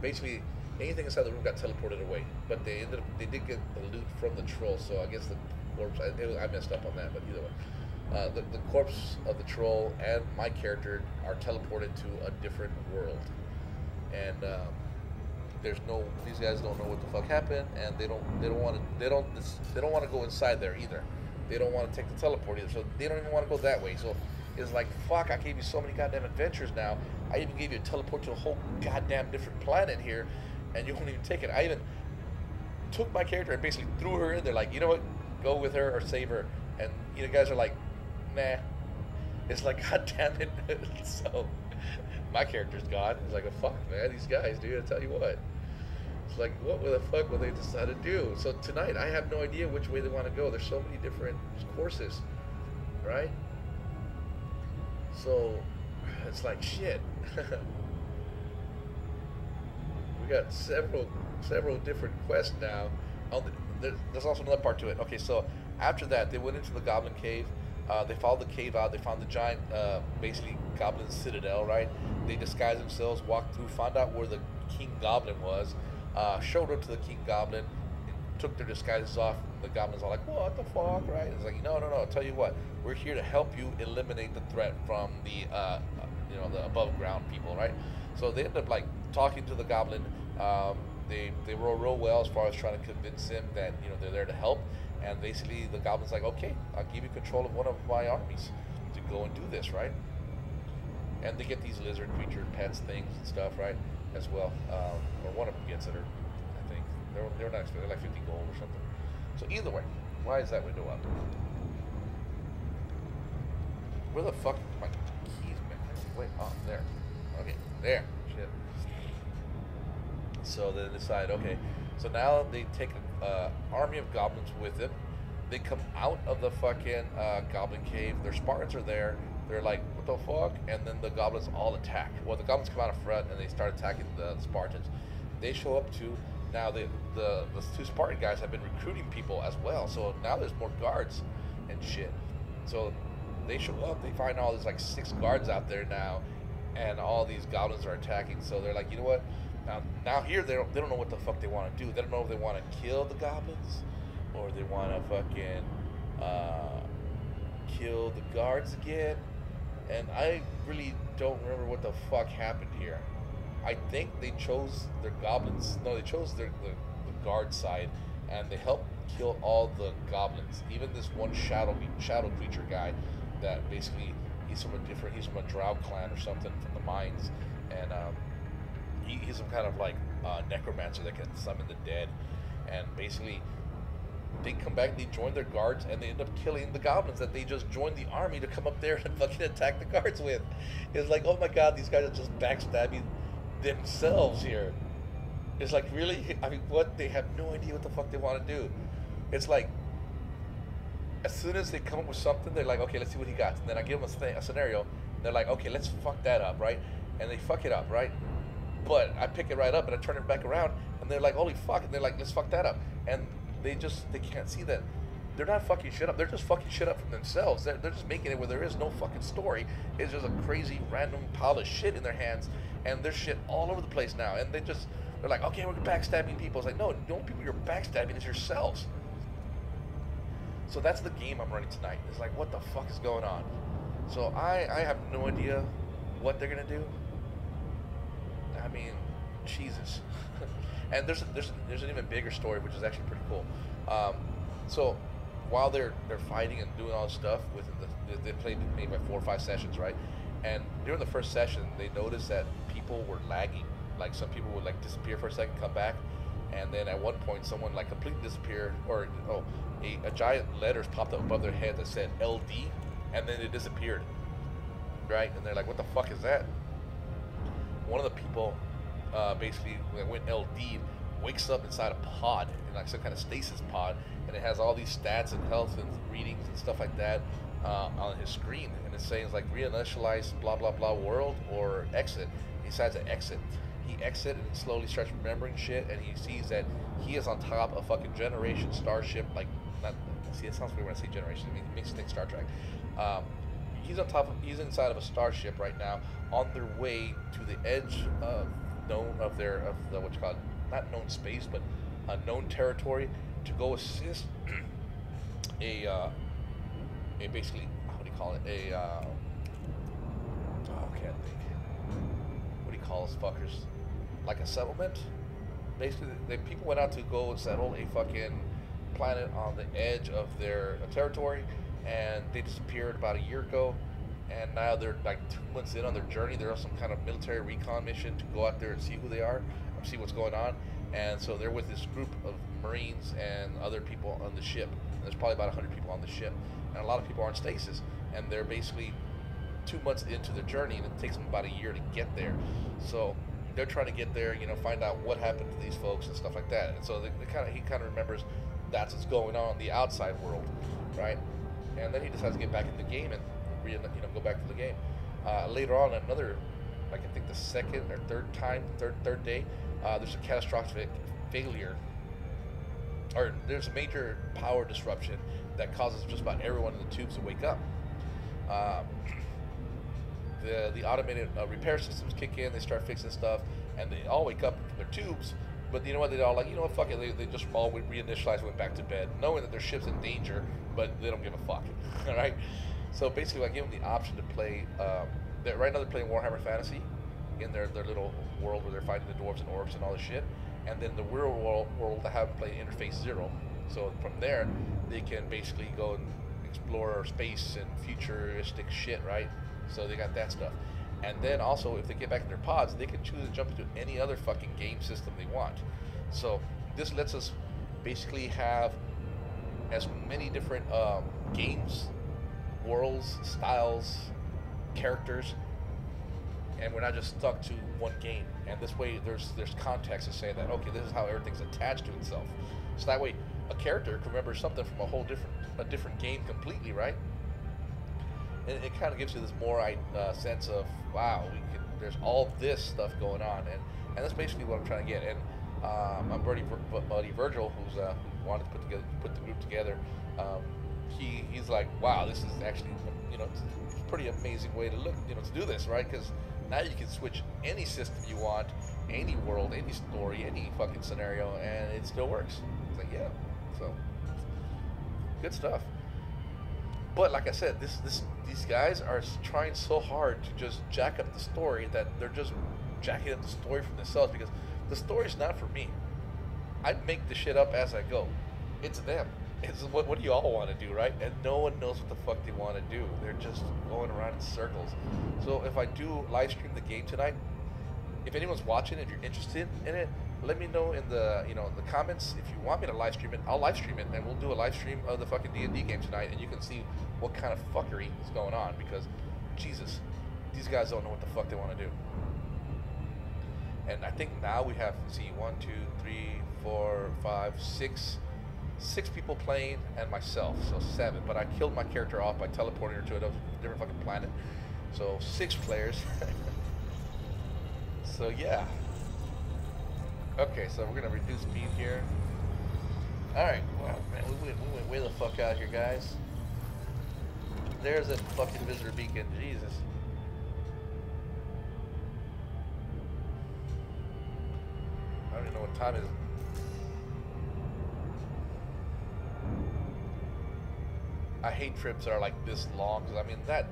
basically anything inside the room got teleported away, but they did get the loot from the troll. So I guess the corpse. I messed up on that, but either way. The corpse of the troll and my character are teleported to a different world, and there's no these guys don't know what the fuck happened, and they don't want to go inside there either. They don't want to take the teleport either, so they don't even want to go that way. So it's like, fuck, I gave you so many goddamn adventures now. I even gave you a teleport to a whole goddamn different planet here, and you won't even take it. I even took my character and basically threw her in there, like, you know what, go with her or save her. And you know, guys are like, nah. It's like, god damn it. So my character's gone. It's like, fuck, man, these guys, dude, I tell you what. It's like, what the fuck will they decide to do? So tonight, I have no idea which way they want to go. There's so many different courses, right? So it's like, shit. We got several different quests now. Oh, there's also another part to it. Okay, so after that, they went into the Goblin Cave. They followed the cave out. They found the giant, basically, Goblin Citadel, right? They disguised themselves, walked through, found out where the King Goblin was, showed up to the King Goblin, took their disguises off. The Goblin's all like, what the fuck, right? It's like, no, I'll tell you what. We're here to help you eliminate the threat from the, the above ground people, right? So they end up, like, talking to the Goblin. They roll real well as far as trying to convince him that, they're there to help. And basically, the Goblin's like, okay, I'll give you control of one of my armies to go and do this, right? And they get these lizard creature pets things and stuff, right, as well. Or one of them gets it, or I think. They're not expensive, they're like 50 gold or something. So either way, why is that window up? Where the fuck are my keys, man? Wait, oh, there. Okay, there. Shit. So they decide, okay, so now they take an army of goblins with them. They come out of the fucking goblin cave. Their Spartans are there. They're like, what the fuck? And then the goblins all attack. Well, the goblins come out in front and they start attacking the Spartans. They show up too. Now the two Spartan guys have been recruiting people as well. So now there's more guards and shit. So they show up. They find all these like 6 guards out there now, and all these goblins are attacking. So they're like, you know what? Now here they don't know what the fuck they want to do. They don't know if they want to kill the goblins or they want to fucking kill the guards again. And I really don't remember what the fuck happened here. I think they chose their goblins. No, they chose the guard side, and they helped kill all the goblins. Even this one shadow creature guy that basically he's from a Drow clan or something from the mines, and he's some kind of like necromancer that can summon the dead. And basically they come back, they join their guards, and they end up killing the goblins that they just joined the army to come up there and fucking attack the guards with. It's like, oh my god, these guys are just backstabbing themselves here. It's like, really? I mean, what? They have no idea what the fuck they want to do. It's like, as soon as they come up with something, they're like, okay, let's see what he got. And then I give them a scenario, and they're like, okay, let's fuck that up, right? And they fuck it up, right? But I pick it right up and I turn it back around, and they're like, holy fuck, and they're like, let's fuck that up. And they can't see that they're not fucking shit up. They're just fucking shit up from themselves. They're just making it where there is no fucking story. It's just a crazy random pile of shit in their hands, and there's shit all over the place now. And they're like, okay, we're backstabbing people. It's like, no, the only people you're backstabbing is yourselves. So that's the game I'm running tonight. It's like, what the fuck is going on? So I have no idea what they're gonna do. I mean, Jesus. And there's an even bigger story, which is actually pretty cool. So while they're fighting and doing all this stuff, they played maybe like 4 or 5 sessions, right? And during the first session, they noticed that people were lagging. Like some people would like disappear for a second, come back, and then at one point someone like completely disappeared, or a giant letters popped up above their head that said LD, and then it disappeared, right? And they're like, what the fuck is that? One of the people basically went LD, wakes up inside a pod, in like some kind of stasis pod, and it has all these stats and health and readings and stuff like that on his screen, and it's saying it's like reinitialize blah blah blah world or exit. He decides to exit. He exits and slowly starts remembering shit, and he sees that he is on top of fucking Generation starship. Like, not see, it sounds weird when I say Generation. I mean, it makes you think Star Trek. He's inside of a starship right now, on their way to the edge of the what you call it, not known space, but known territory, to go assist a basically, what do call it? I can't think. What do you call those fuckers? Like a settlement? Basically, people went out to go settle a fucking planet on the edge of their territory, and they disappeared about a year ago. And now they're like 2 months in on their journey. They're on some kind of military recon mission to go out there and see who they are, and see what's going on. And so they're with this group of Marines and other people on the ship. And there's probably about 100 people on the ship, and a lot of people are in stasis. And they're basically 2 months into their journey, and it takes them about a year to get there. So they're trying to get there, find out what happened to these folks and stuff like that. And so he kind of remembers that's what's going on in the outside world, right? And then he decides to get back in the game and go back to the game. Later on, another, like I think the second or third day, there's a catastrophic failure, or there's a major power disruption that causes just about everyone in the tubes to wake up. The automated repair systems kick in, they start fixing stuff, and they all wake up from their tubes. But you know what? They're all like, you know what, fuck it. They just all reinitialized and went back to bed, knowing that their ship's in danger, but they don't give a fuck. All right? So basically, I give them the option to play. Right now, they're playing Warhammer Fantasy in their little world where they're fighting the dwarves and orcs and all this shit. And then the real world, I have them play Interface 0. So from there, they can basically go and explore space and futuristic shit, right? So they got that stuff. And then also, if they get back in their pods, they can choose to jump into any other fucking game system they want. So this lets us basically have as many different games, worlds, styles, characters, and we're not just stuck to one game. And this way, there's context to say that, okay, this is how everything's attached to itself. So that way, a character can remember something from a different game completely, right? And it kind of gives you this more sense of, wow, there's all this stuff going on, and that's basically what I'm trying to get. And my buddy Virgil, who's who wanted to put the group together, he's like, wow, this is actually, it's a pretty amazing way to look, to do this, right? Because now you can switch any system you want, any world, any story, any fucking scenario, and it still works. It's like, yeah, so good stuff. But like I said, these guys are trying so hard to just jack up the story that they're just jacking up the story for themselves, because the story's not for me. I make the shit up as I go. It's them. It's what do you all want to do, right? And no one knows what the fuck they want to do. They're just going around in circles. So if I do live stream the game tonight, if anyone's watching, if you're interested in it, let me know in the the comments. If you want me to live stream it, I'll live stream it, and we'll do a live stream of the fucking D&D game tonight, and you can see what kind of fuckery is going on, because Jesus, these guys don't know what the fuck they want to do. And I think now we have, see, 1, 2, 3, 4, 5, 6 people playing, and myself, so 7. But I killed my character off by teleporting her to a different fucking planet. So 6 players. So yeah. Okay, so we're gonna reduce speed here. Alright, wow, man, we went way the fuck out here, guys. There's a fucking visitor beacon, Jesus. I don't even know what time it is. I hate trips that are like this long, because I mean that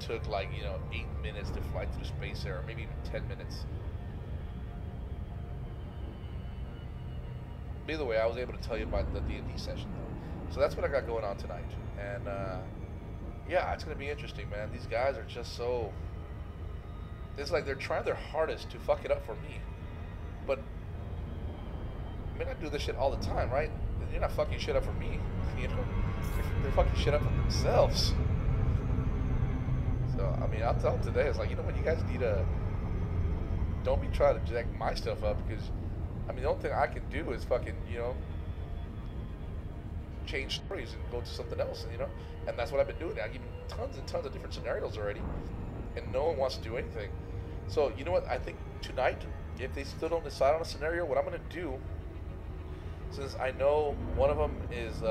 took like 8 minutes to fly through space there, or maybe even 10 minutes. Either way, I was able to tell you about the D&D session though. So that's what I got going on tonight, and yeah, it's gonna be interesting, man. These guys are just so, it's like they're trying their hardest to fuck it up for me, but I mean, I do this shit all the time, right? You're not fucking shit up for me, they're fucking shit up for themselves. So I mean, I'll tell them today, it's like, what, you guys need to don't be trying to jack my stuff up, because I mean, the only thing I can do is fucking, change stories and go to something else, and that's what I've been doing. I give tons and tons of different scenarios already, and no one wants to do anything. So, you know what, I think tonight, if they still don't decide on a scenario, what I'm going to do, since I know one of them is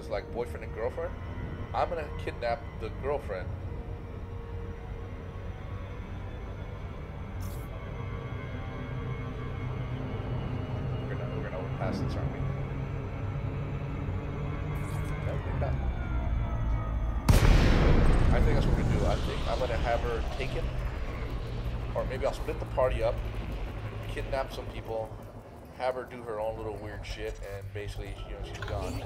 like boyfriend and girlfriend, I'm going to kidnap the girlfriend. We're gonna overpass this, aren't we? No, we're not. I think I'm gonna have her take him, or maybe I'll split the party up, kidnap some people, have her do her own little weird shit, and basically, you know, she's gone.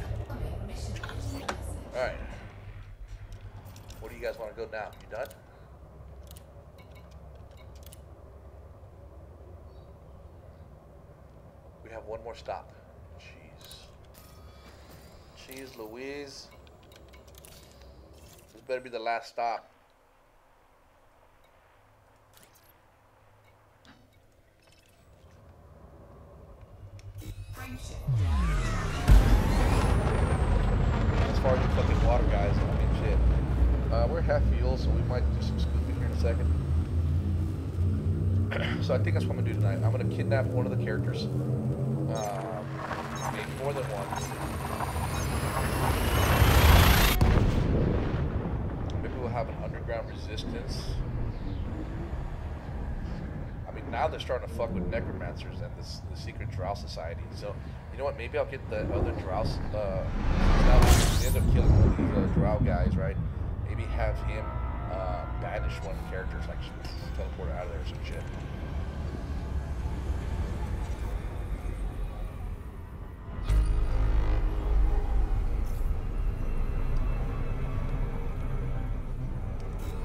All right. What do you guys want to go now? You done? We have one more stop. Jeez Louise. This better be the last stop. As far as the fucking water, guys, I mean, shit. We're half fuel, so we might do some scooping here in a second. So I think that's what I'm gonna do tonight. I'm gonna kidnap one of the characters. Maybe more than one. Maybe we'll have an underground resistance. I mean, now they're starting to fuck with necromancers and the secret drow society. So, you know what? Maybe I'll get the other drow. Now they end up killing one of these drow guys, right? Maybe have him banish one of the characters, like teleport out of there or some shit.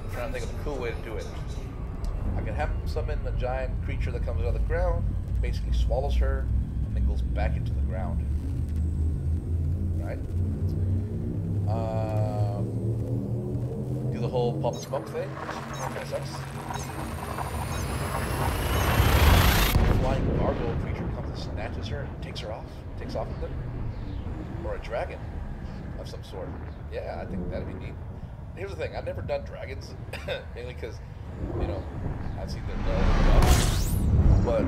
I'm trying to think of a cool way to do it. I can have him summon a giant creature that comes out of the ground, basically swallows her, and then goes back into the ground. Right? Do the whole pop smoke thing, which kind of sucks. A flying gargoyle creature comes and snatches her and takes off with them. Or a dragon of some sort. Yeah, I think that'd be neat. Here's the thing, I've never done dragons, mainly because, you know, I've seen them done, but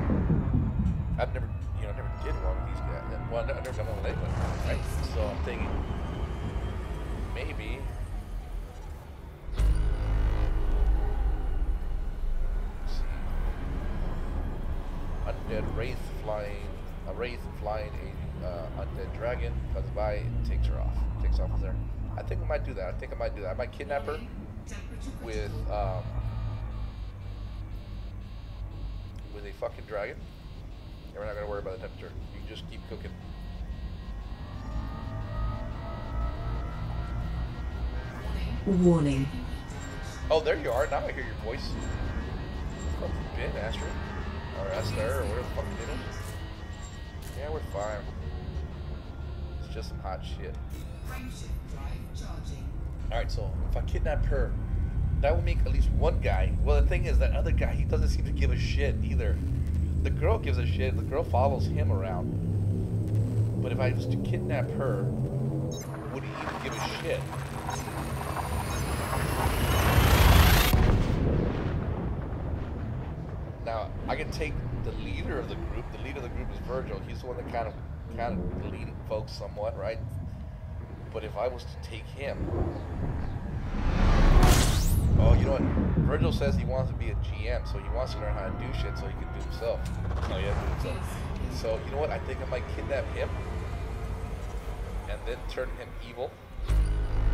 I've never, you know, never did one of these guys. Well, I've never done one with anyone, right? So I'm thinking, maybe, let's see, undead wraith flying a undead dragon comes by and takes off with her. I think I might do that. I might kidnap her with a fucking dragon. And we're not gonna worry about the temperature. You can just keep cooking. Warning. Oh, there you are. Now I hear your voice. Where the fuck have you been, Astrid? Or Esther, or whatever the fuck it is. Yeah, we're fine. It's just some hot shit. Alright, so if I kidnap her, that will make at least one guy. Well, the thing is, that other guy, he doesn't seem to give a shit either. The girl gives a shit. The girl follows him around. But if I was to kidnap her, would he even give a shit? Now, I can take the leader of the group. The leader of the group is Virgil. He's the one that kind of leading folks somewhat, right? But if I was to take him, oh, you know what? Virgil says he wants to be a GM, so he wants to learn how to do shit so he can do himself. Oh yeah, do himself. So you know what? I think I might kidnap him and then turn him evil,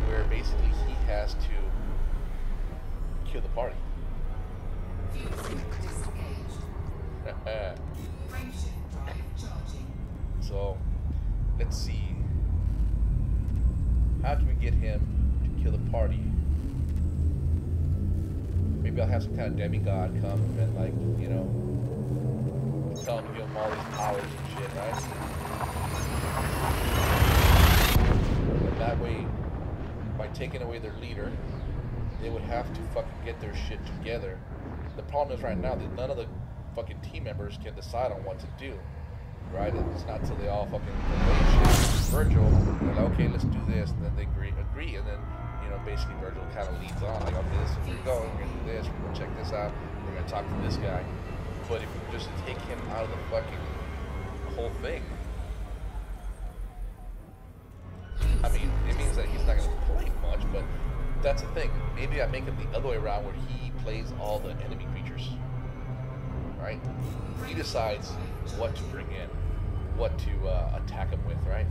where basically he has to kill the party. So let's see. How can we get him to kill the party? Maybe I'll have some kind of demigod come and, like, you know, tell him to give him all these powers and shit, right? And that way, by taking away their leader, they would have to fucking get their shit together. The problem is right now that none of the fucking team members can decide on what to do. Right? It's not until they all fucking Virgil, they're like, okay, let's do this, and then they agree, and then, you know, basically Virgil kind of leads on, like, okay, this is where we're going, we're gonna do this, we're gonna check this out, we're gonna talk to this guy. But if we just take him out of the fucking whole thing, I mean, it means that he's not gonna play much, but that's the thing. Maybe I make it the other way around, where he plays all the enemy creatures. Right? He decides what to bring in, what to attack him with, right?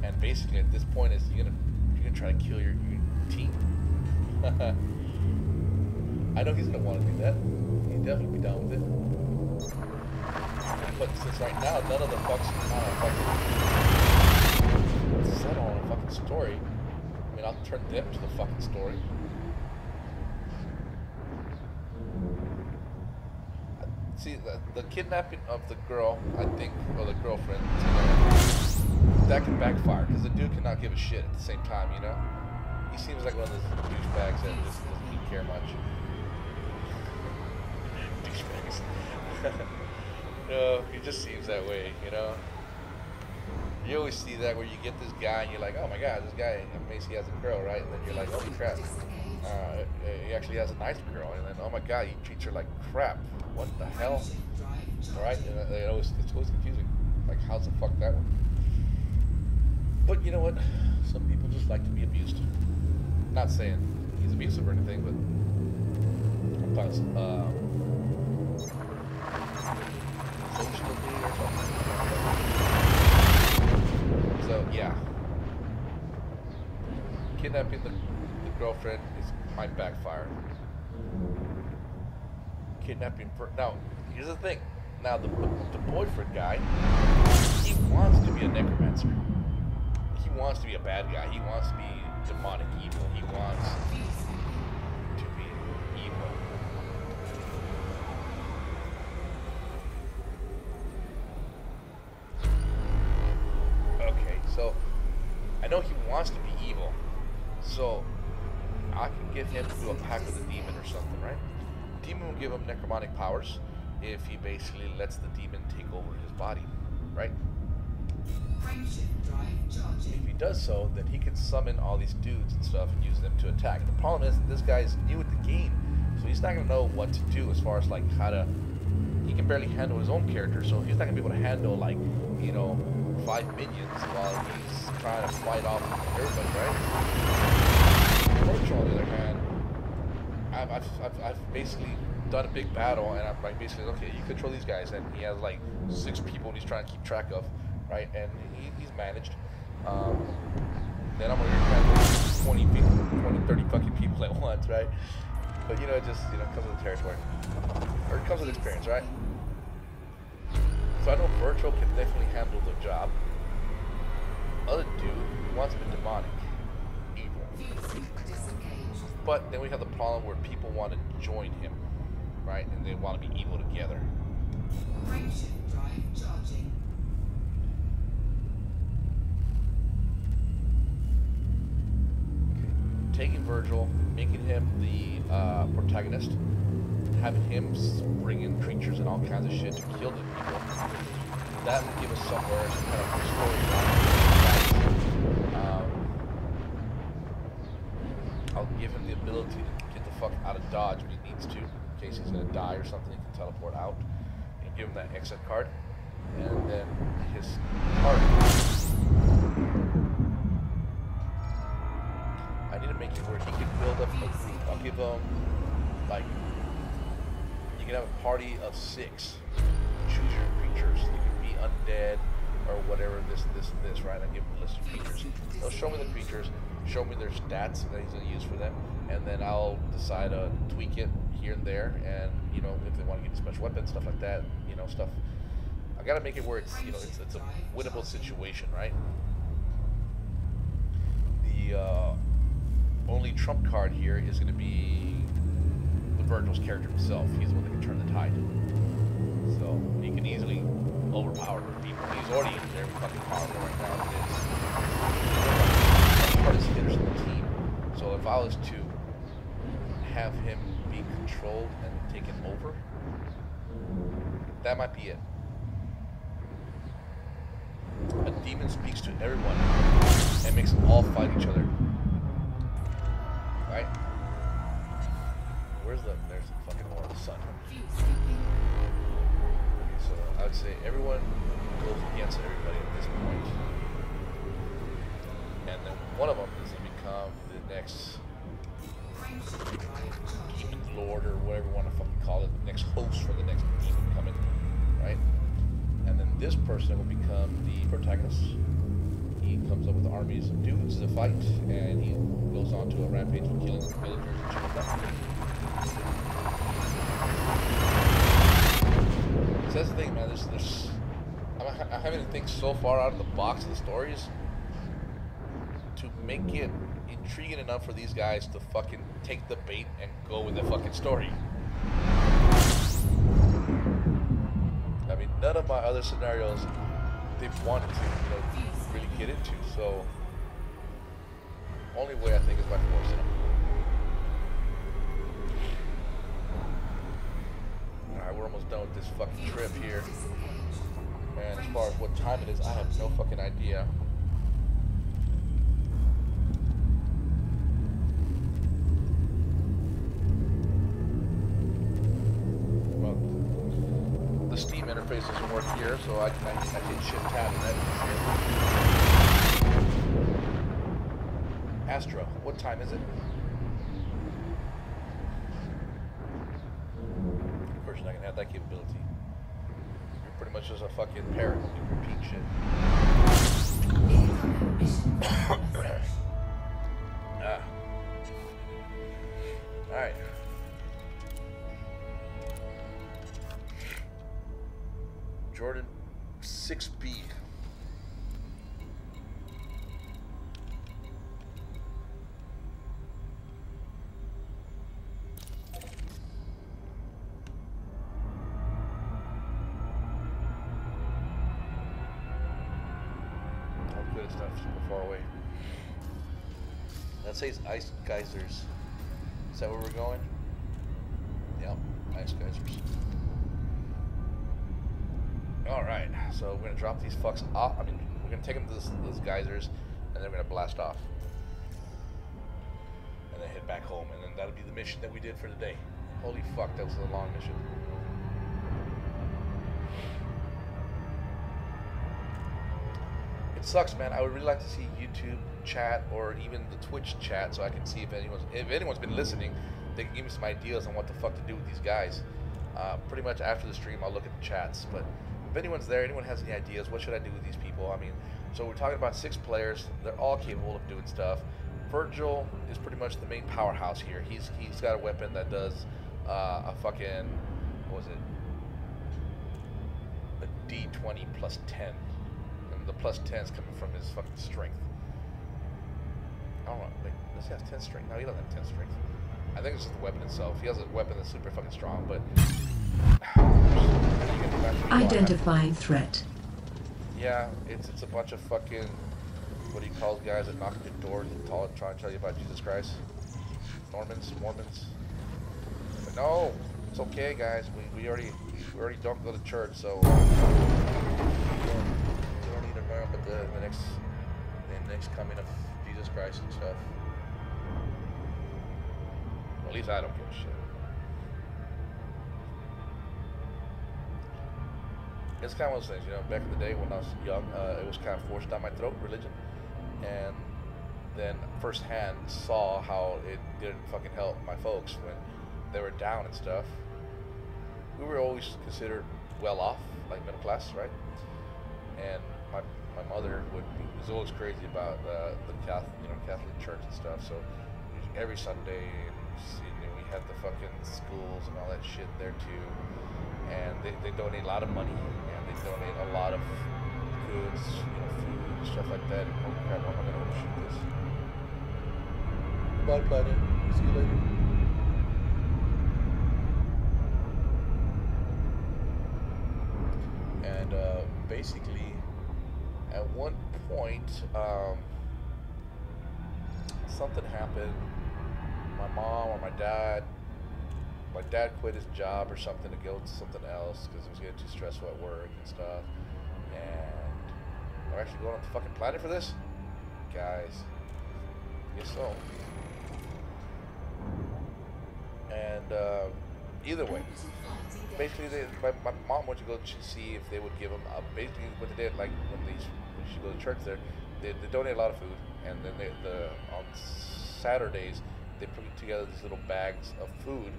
And basically, at this point, is you're gonna try to kill your team. I know he's gonna want to do that. He'd definitely be down with it. But since right now none of the fucks fucking settle on a fucking story, I mean I'll turn them to the fucking story. See, the kidnapping of the girl, I think, or the girlfriend, that can backfire because the dude cannot give a shit at the same time, you know? He seems like one of those douchebags that just doesn't really care much. Douchebags. No, he just seems that way, you know? You always see that where you get this guy and you're like, oh my god, this guy amazing, he has a girl, right? And then you're like, holy crap, he actually has a nice girl. And then, oh my god, he treats her like crap. What the hell? Alright? And it's always confusing. Like, how's the fuck that work? But you know what? Some people just like to be abused. Not saying he's abusive or anything, but sometimes, socially or something. So, yeah. Kidnapping the girlfriend might backfire. Kidnapping now, here's the thing. Now, the boyfriend guy, he wants to be a necromancer. He wants to be a bad guy. He wants to be demonic evil. He wants to be evil. Okay, so I know he wants to be evil. So I can get him to do a pact with a demon or something, right? Demon will give him necromantic powers if he basically lets the demon take over his body, right? If he does so, then he can summon all these dudes and stuff and use them to attack. And the problem is, this guy is new at the game, so he's not going to know what to do as far as like how to... He can barely handle his own character, so he's not going to be able to handle like, you know, 5 minions while he's trying to fight off everybody, right? Virtual, on the other hand, I've basically done a big battle, and I'm like basically, okay, you control these guys, and he has like 6 people he's trying to keep track of, right? And he's managed. Then I'm over here trying to 20 people, 20, 30 fucking people at once, right? But you know, it just, you know, comes with the territory, or it comes with experience, right? So I know Virtual can definitely handle the job. Other dude wants to be demonic, evil. But then we have the problem where people want to join him, right? And they want to be evil together. Taking Virgil, making him the protagonist, having him bring in creatures and all kinds of shit to kill the people. That would give us somewhere some kind of storyline. I'll give him the ability to get the fuck out of Dodge if he needs to, in case he's gonna die or something. He can teleport out, and give him that exit card, and then his party. I need to make it where he can build up a group. I'll give him, like, you can have a party of 6. Choose your creatures. You can be undead or whatever, this, right? I give him a list of creatures. They'll show me the creatures, show me their stats that he's going to use for them, and then I'll decide to tweak it here and there, and, you know, if they want to get special weapons, stuff like that, you know, stuff. I got to make it where it's, you know, it's a winnable situation, right? The, only trump card here is going to be the Virgil's character himself. He's the one that can turn the tide. So he can easily overpower people. He's already very fucking powerful right now. He's the hardest hitters in the team. So if I was to have him be controlled and taken over, that might be it. A demon speaks to everyone and makes them all fight each other. Right? There's the fucking war of the sun. Okay, so I would say everyone goes against everybody at this point. And then one of them is going to become the next demon lord, or whatever you want to fucking call it, the next host for the next demon coming, right? And then this person will become the protagonist. He comes up with armies of dudes to fight, and he goes on to a rampage of killing villagers and shit like that. that's the thing, man. I'm having to think so far out of the box of the stories to make it intriguing enough for these guys to fucking take the bait and go with the fucking story. I mean, none of my other scenarios they've wanted to, really get into. So, only way I think is by forcing them. Alright, we're almost done with this fucking trip here. And as far as what time it is, I have no fucking idea. Well, the Steam interface doesn't work here, so I can shit tab and edit here. Astro, what time is it? Of course, you're not gonna have that capability. You're pretty much just a fucking parrot. You repeat shit. Alright. Jordan 6B. Good stuff, super far away. That says ice geysers. Is that where we're going? Yep, ice geysers. Alright, so we're gonna drop these fucks off. I mean, we're gonna take them to those geysers, and then we're gonna blast off. And then head back home, and then that'll be the mission that we did for the day. Holy fuck, that was a long mission. It sucks, man. I would really like to see YouTube chat or even the Twitch chat so I can see if anyone's been listening, they can give me some ideas on what the fuck to do with these guys. Pretty much after the stream, I'll look at the chats, but if anyone's there, anyone has any ideas, what should I do with these people? I mean, so we're talking about 6 players. They're all capable of doing stuff. Virgil is pretty much the main powerhouse here. He's got a weapon that does a fucking, what was it? A D20 plus 10. And the plus 10 is coming from his fucking strength. I don't know. Wait, does he have 10 strength? No, he doesn't have 10 strength. I think it's just the weapon itself. He has a weapon that's super fucking strong, but... Identifying threat. Yeah, it's a bunch of fucking... What do you call guys that knock at your door and try and tell you about Jesus Christ? Mormons? But no! It's okay, guys. We already don't go to church, so... we don't need to learn about the next coming of Jesus Christ and stuff. Well, at least I don't give a shit. It's kind of one of those things, back in the day when I was young, it was kind of forced down my throat, religion. And then firsthand saw how it didn't fucking help my folks when they were down and stuff. We were always considered well off, like middle class, right? And my mother was always crazy about the Catholic Church and stuff. So every Sunday, we had the fucking schools and all that shit there too. And they donate a lot of money, and they donate a lot of goods, food and stuff like that. And holy crap, I'm not gonna overshoot this. Goodbye, planet. See you later. And basically, at one point, something happened. My mom or my dad quit his job or something to go to something else because it was getting too stressful at work and stuff. And we're actually going on the fucking planet for this? Guys, I guess so. And either way, basically my mom went to go see if they would give them basically what they did, like when she go to church there, they donate a lot of food, and then on Saturdays they put together these little bags of food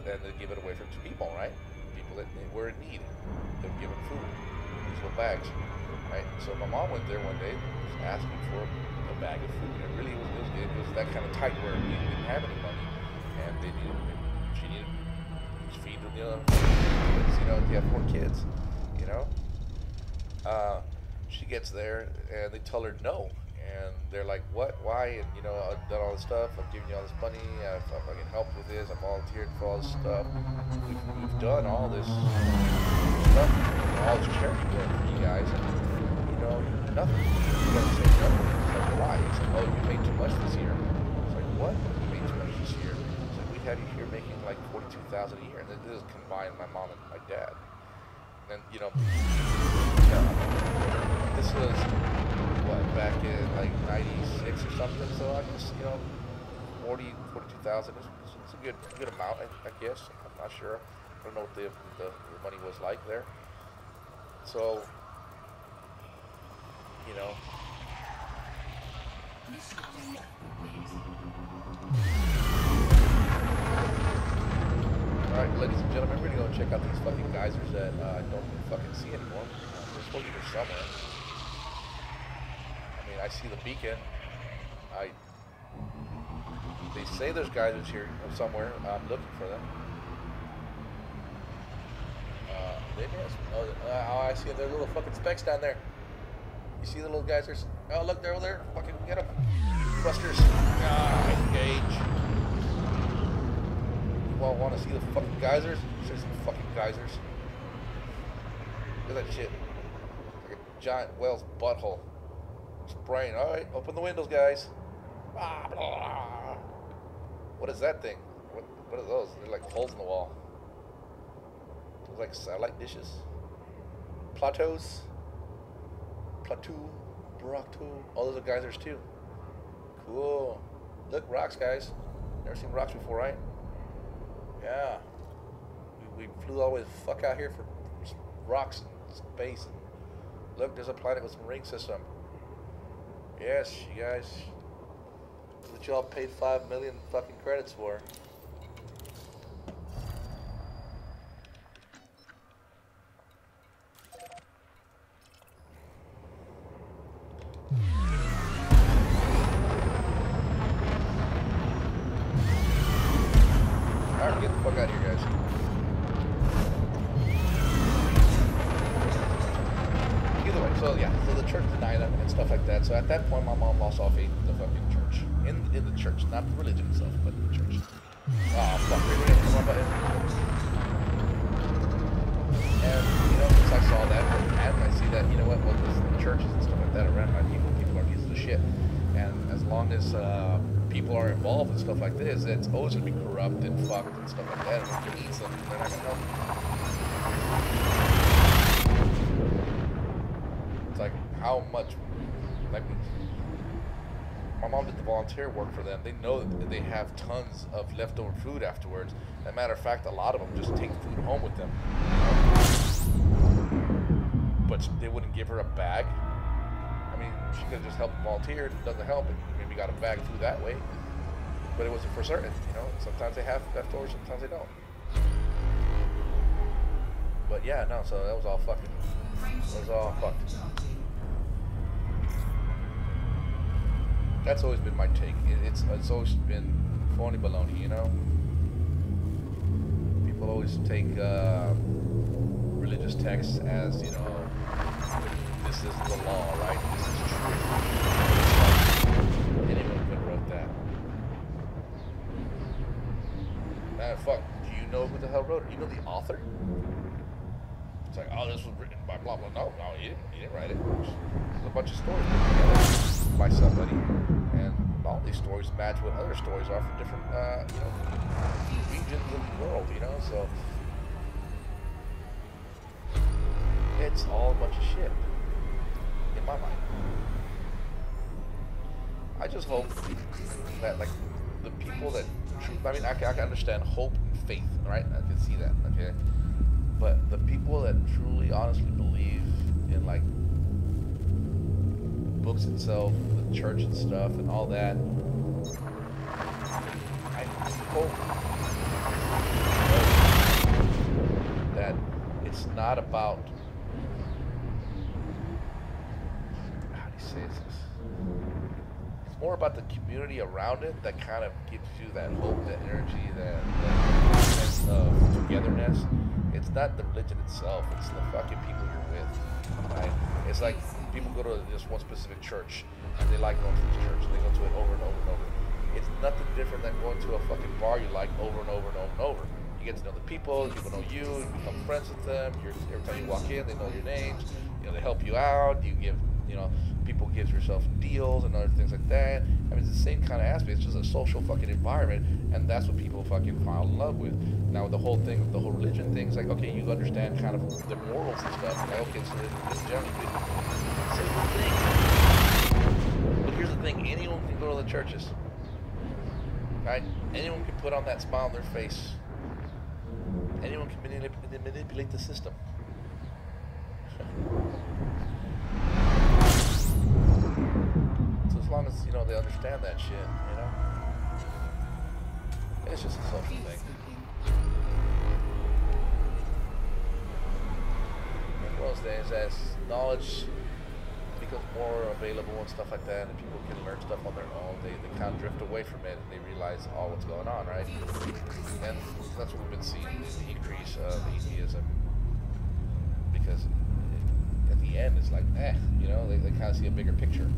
and they give it away to people, right? People that were in need. They would give them food in these little bags, right? So my mom went there one day, was asking for a bag of food, and really it was that kind of tight where we didn't have any money, and she needed to feed you know, kids, you know, you have 4 kids, you know. She gets there and they tell her no, and they're like, what, why? And you know, I've done all this stuff, I've given you all this money, I've fucking helped with this, I've volunteered for all this stuff, we've done all this stuff, you know, all this charity work for you guys, and you know, nothing. You gotta say no. It's like, why? It's like, oh, you made too much this year. It's like, what? You made too much this year? It's like, we had you here making like $42,000 a year, and this is combined my mom and my dad. And you know, this was what, back in like '96 or something. So I guess, you know, 42,000 is a good amount, I guess. I'm not sure. I don't know what the money was like there. So, you know. Alright, ladies and gentlemen, we're gonna go check out these fucking geysers that I don't fucking see anymore. They're supposed to be somewhere. I mean, I see the beacon. They say there's geysers here somewhere. I'm looking for them. Maybe I see their little fucking specks down there. You see the little geysers? Oh, look, they're over there. Fucking get them. Thrusters. Engage. You all want to see the fucking geysers? Show some fucking geysers. Look at that shit. Like a giant whale's butthole. Spraying. Alright, open the windows, guys. Blah, blah. What is that thing? What are those? They're like holes in the wall. Those like satellite dishes. Plateaus. Plateau. Barakto. Oh, those are geysers too. Cool. Look, rocks, guys. Never seen rocks before, right? Yeah. We flew all the way the fuck out here for rocks and space. And look, there's a planet with some ring system. Yes, you guys. That y'all paid 5 million fucking credits for. Alright, get the fuck out of here, guys. Either way, so yeah, so the church denied them and stuff like that. So at that point, my mom lost all faith in the fucking church. In the church, not the religion itself, but in the church. Oh, fuck, we're gonna come on button. And, you know, since I saw that, and I see that, you know what, well, the churches and stuff like that around my people are pieces of shit. And as long as people are involved in stuff like this, it's always going to be corrupt and fucked and stuff like that. And if it needs them, they're not going to help you. It's like, how much, like, my mom did the volunteer work for them. They know that they have tons of leftover food afterwards. As a matter of fact, a lot of them just take food home with them. But they wouldn't give her a bag. I mean, she could have just helped volunteer. It doesn't help. And maybe got a bag of food that way. But it wasn't for certain, you know. Sometimes they have leftovers, sometimes they don't. But yeah, no, so that was all fucking, that was all fucked. That's always been my take. It's always been phony baloney, you know. People always take religious texts as, you know, this is the law, right? This is true. Anyone could have wrote that. Man, fuck. Do you know who the hell wrote it? You know the author? It's like, oh, this was written by blah blah. No, he didn't write it. There's a bunch of stories put together by somebody, and all these stories match what other stories are from different, you know, regions of the world. You know, so it's all a bunch of shit in my mind. I just hope that, like, the people that, I mean, I can understand hope and faith, right? I can see that, okay? But the people that truly, honestly believe in, like, books itself, the church and stuff, and all that, I hope that it's not about, how do you say this? It's more about the community around it that kind of gives you that hope, that energy, that sense of togetherness. It's not the religion itself; it's the fucking people you're with. Right? It's like people go to this one specific church and they like going to this church. And they go to it over and over and over. It's nothing different than going to a fucking bar you like over and over and over and over. You get to know the people know you become friends with them. Every time you walk in, they know your names. You know, they help you out. You give, people give yourself deals and other things like that. I mean, it's the same kind of aspect. It's just a social fucking environment, and that's what people fucking fall in love with. Now, the whole thing, the whole religion thing, is like, okay, you understand kind of the morals and stuff. Like, okay, so this generally good. Same thing. But here's the thing: anyone can go to the churches, right? Anyone can put on that smile on their face. Anyone can manipulate the system. So as long as, they understand that shit, it's just a social thing. And those days, as knowledge becomes more available and stuff like that, and people can learn stuff on their own, they kind of drift away from it and they realize all what's going on, right? And that's what we've been seeing, the increase of atheism, because at the end it's like, they kind of see a bigger picture,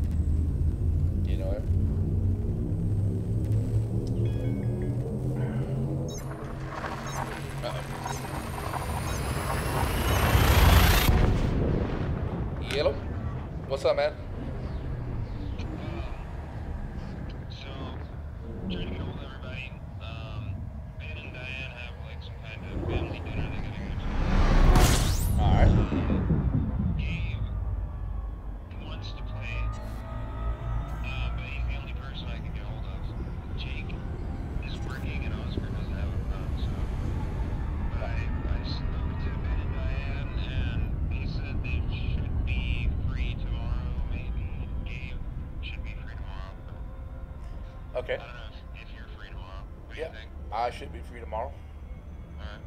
Yellow? What's up, man? So, trying to get hold of everybody. Ben and Diane have like some kind of family dinner they gotta go to. Alright. Gabe wants to play, but he's the only person I can get hold of. Jake is working and Oscar doesn't have a phone, so I spoke to Ben and Diane and he said they should be free tomorrow, maybe. Gabe should be free tomorrow. Okay. I don't know if you're free tomorrow. What do you think? I should be free tomorrow. Alright.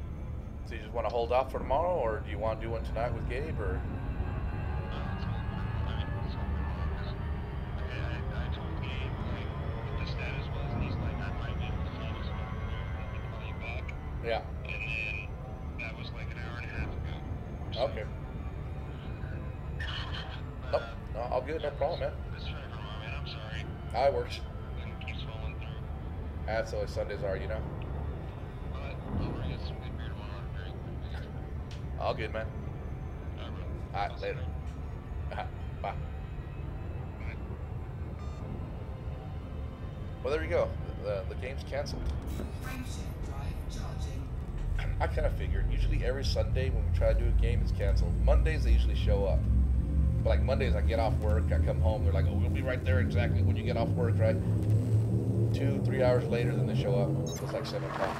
So you just want to hold off for tomorrow, or do you want to do one tonight with Gabe, or? I told Gabe like what the status was, and he's like, I might be able to find us one and call you back. Yeah. And then that was like an hour and a half ago. So, Okay. Nope. No, all good. No problem, man. Let's try it, man. I'm sorry. It works. It keeps falling through. That's the way Sundays are, But I'll bring us some good beer tomorrow to drink. All good, man. Alright, bro. Alright, later. Bye. Well, there you go. The game's canceled. I kind of figured. Usually every Sunday when we try to do a game, it's canceled. Mondays, they usually show up. But like Mondays, I get off work, I come home, they're like, oh, we'll be right there exactly when you get off work, right? 2-3 hours later, then they show up. So it's like 7 o'clock.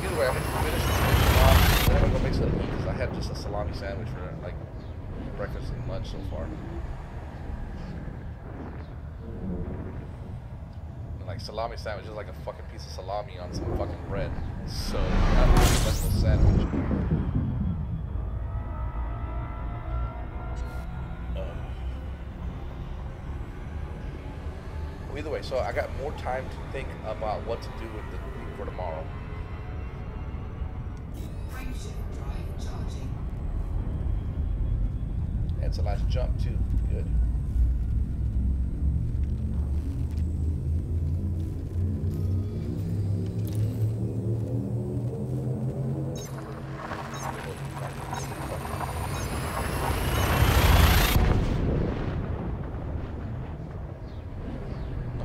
Either way, I'm going to finish this mission off, then I'm going to go make something to eat, because I had just a salami sandwich for like breakfast and lunch so far. And like salami sandwich is like a fucking piece of salami on some fucking bread. So, not really much of a sandwich. Well, either way, so I got more time to think about what to do with for tomorrow. And it's a nice jump too. Good.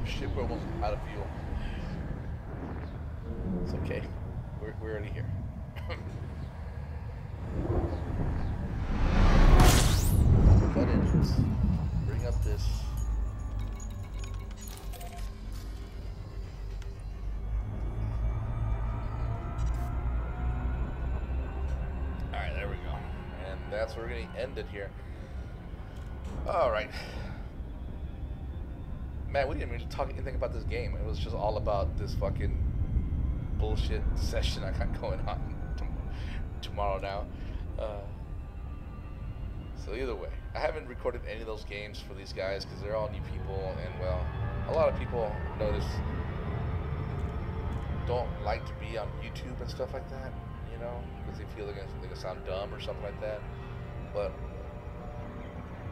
Shit, we're almost out of fuel. It's okay. We're already here. Cut engines. Bring up this. Alright, there we go. And that's where we're going to end it here. Alright. Man, we didn't really talk anything about this game. It was just all about this fucking bullshit session I got going on tomorrow now. So either way, I haven't recorded any of those games for these guys because they're all new people, and well, a lot of people notice don't like to be on YouTube and stuff like that, you know, because they feel they're gonna sound dumb or something like that. But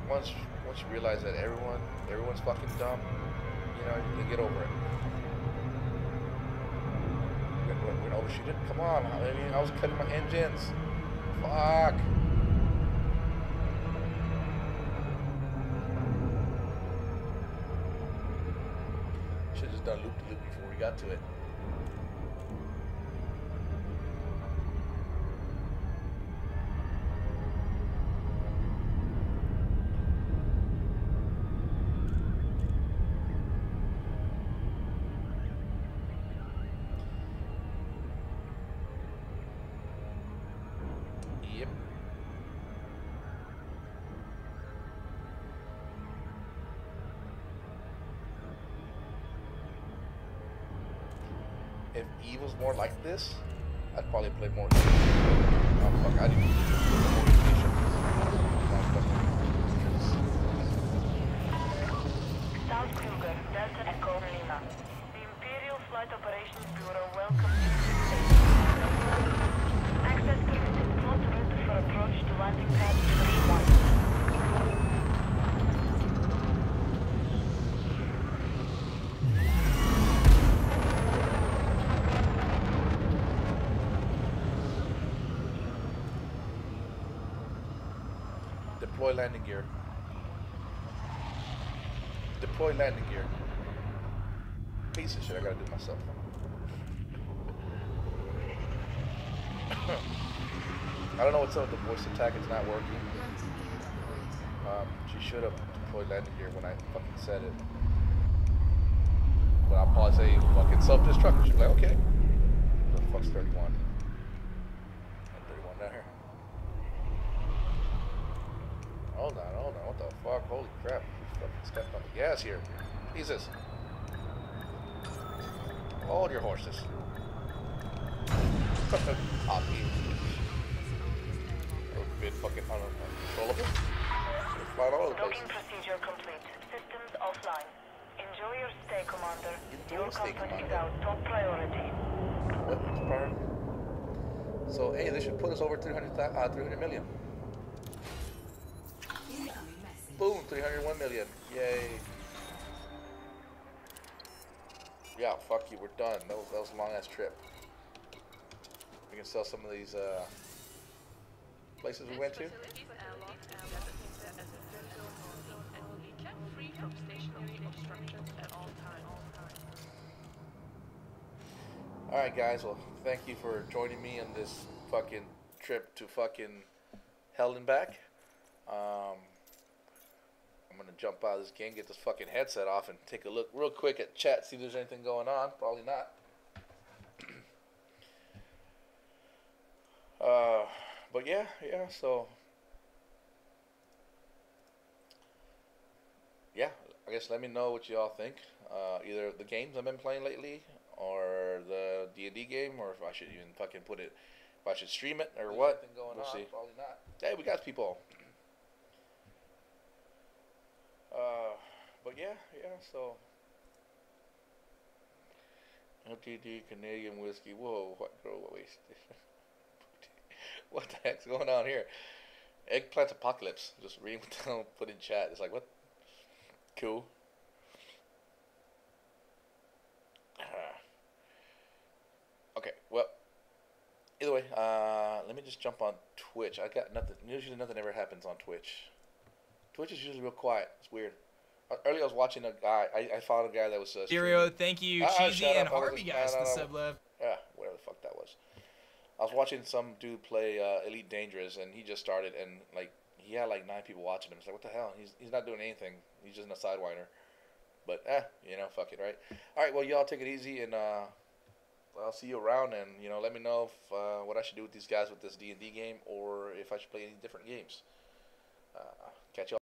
once you realize that everyone's fucking dumb, you know, you get over it. We're gonna overshoot it. Come on, I mean, I was cutting my engines. Fuck. Should have just done loop to loop before we got to it. Yep. If Eve was more like this, I'd probably play more. Oh fuck, I didn't South Kruger, Delta Echo Lima. The Imperial Flight Operations Bureau welcomes you to space. Access permitted. Plot route for approach to landing pad 31. Deploy landing gear. Deploy landing gear. Piece of shit, I gotta do it myself. I don't know what's up with the voice attack, it's not working. She should have deployed landing gear when I fucking said it. But I'll probably say fucking self-destruct. She'll be like, okay. The fuck's 31? 31 down here. Hold on, what the fuck? Holy crap. Fucking stepped on the gas here. Jesus. Hold your horses. Copy. A bit fucking uncontrollable. Flying all over the place. Docking procedure complete. Systems offline. Enjoy your stay, Commander. Your comfort is our top priority. What priority? So, hey, they should put us over 300 million. Boom, 301 million. Yay. Yeah, fuck you, we're done. That was a long ass trip. We can sell some of these places we went to. Alright guys, well thank you for joining me on this fucking trip to fucking hell and back. I'm gonna jump out of this game, get this fucking headset off, and take a look real quick at chat, see if there's anything going on. Probably not. But yeah, so yeah, I guess let me know what y'all think. Either the games I've been playing lately, or the D&D game, or if I should even fucking put it, if I should stream it, or what. We'll see. Probably not. Hey, we got people. But yeah, so LTD Canadian whiskey. Whoa, what? Wait. What the heck's going on here? Eggplant apocalypse. Just reading what down, put in chat. It's like, what? Cool. Okay, well, either way, let me just jump on Twitch. I got nothing. Usually nothing ever happens on Twitch. Twitch is usually real quiet. It's weird. Earlier I was watching a guy. I found a guy that was Stereo, thank you, Cheesy and Harvey guys, the sub love. Yeah, whatever the fuck that was. I was watching some dude play Elite Dangerous, and he just started, and like he had like 9 people watching him. It's like, what the hell? He's not doing anything. He's just a sidewinder. But you know, fuck it, right? All right, well, y'all take it easy, and I'll see you around, and you know, let me know if what I should do with these guys with this D&D game, or if I should play any different games. Catch y'all.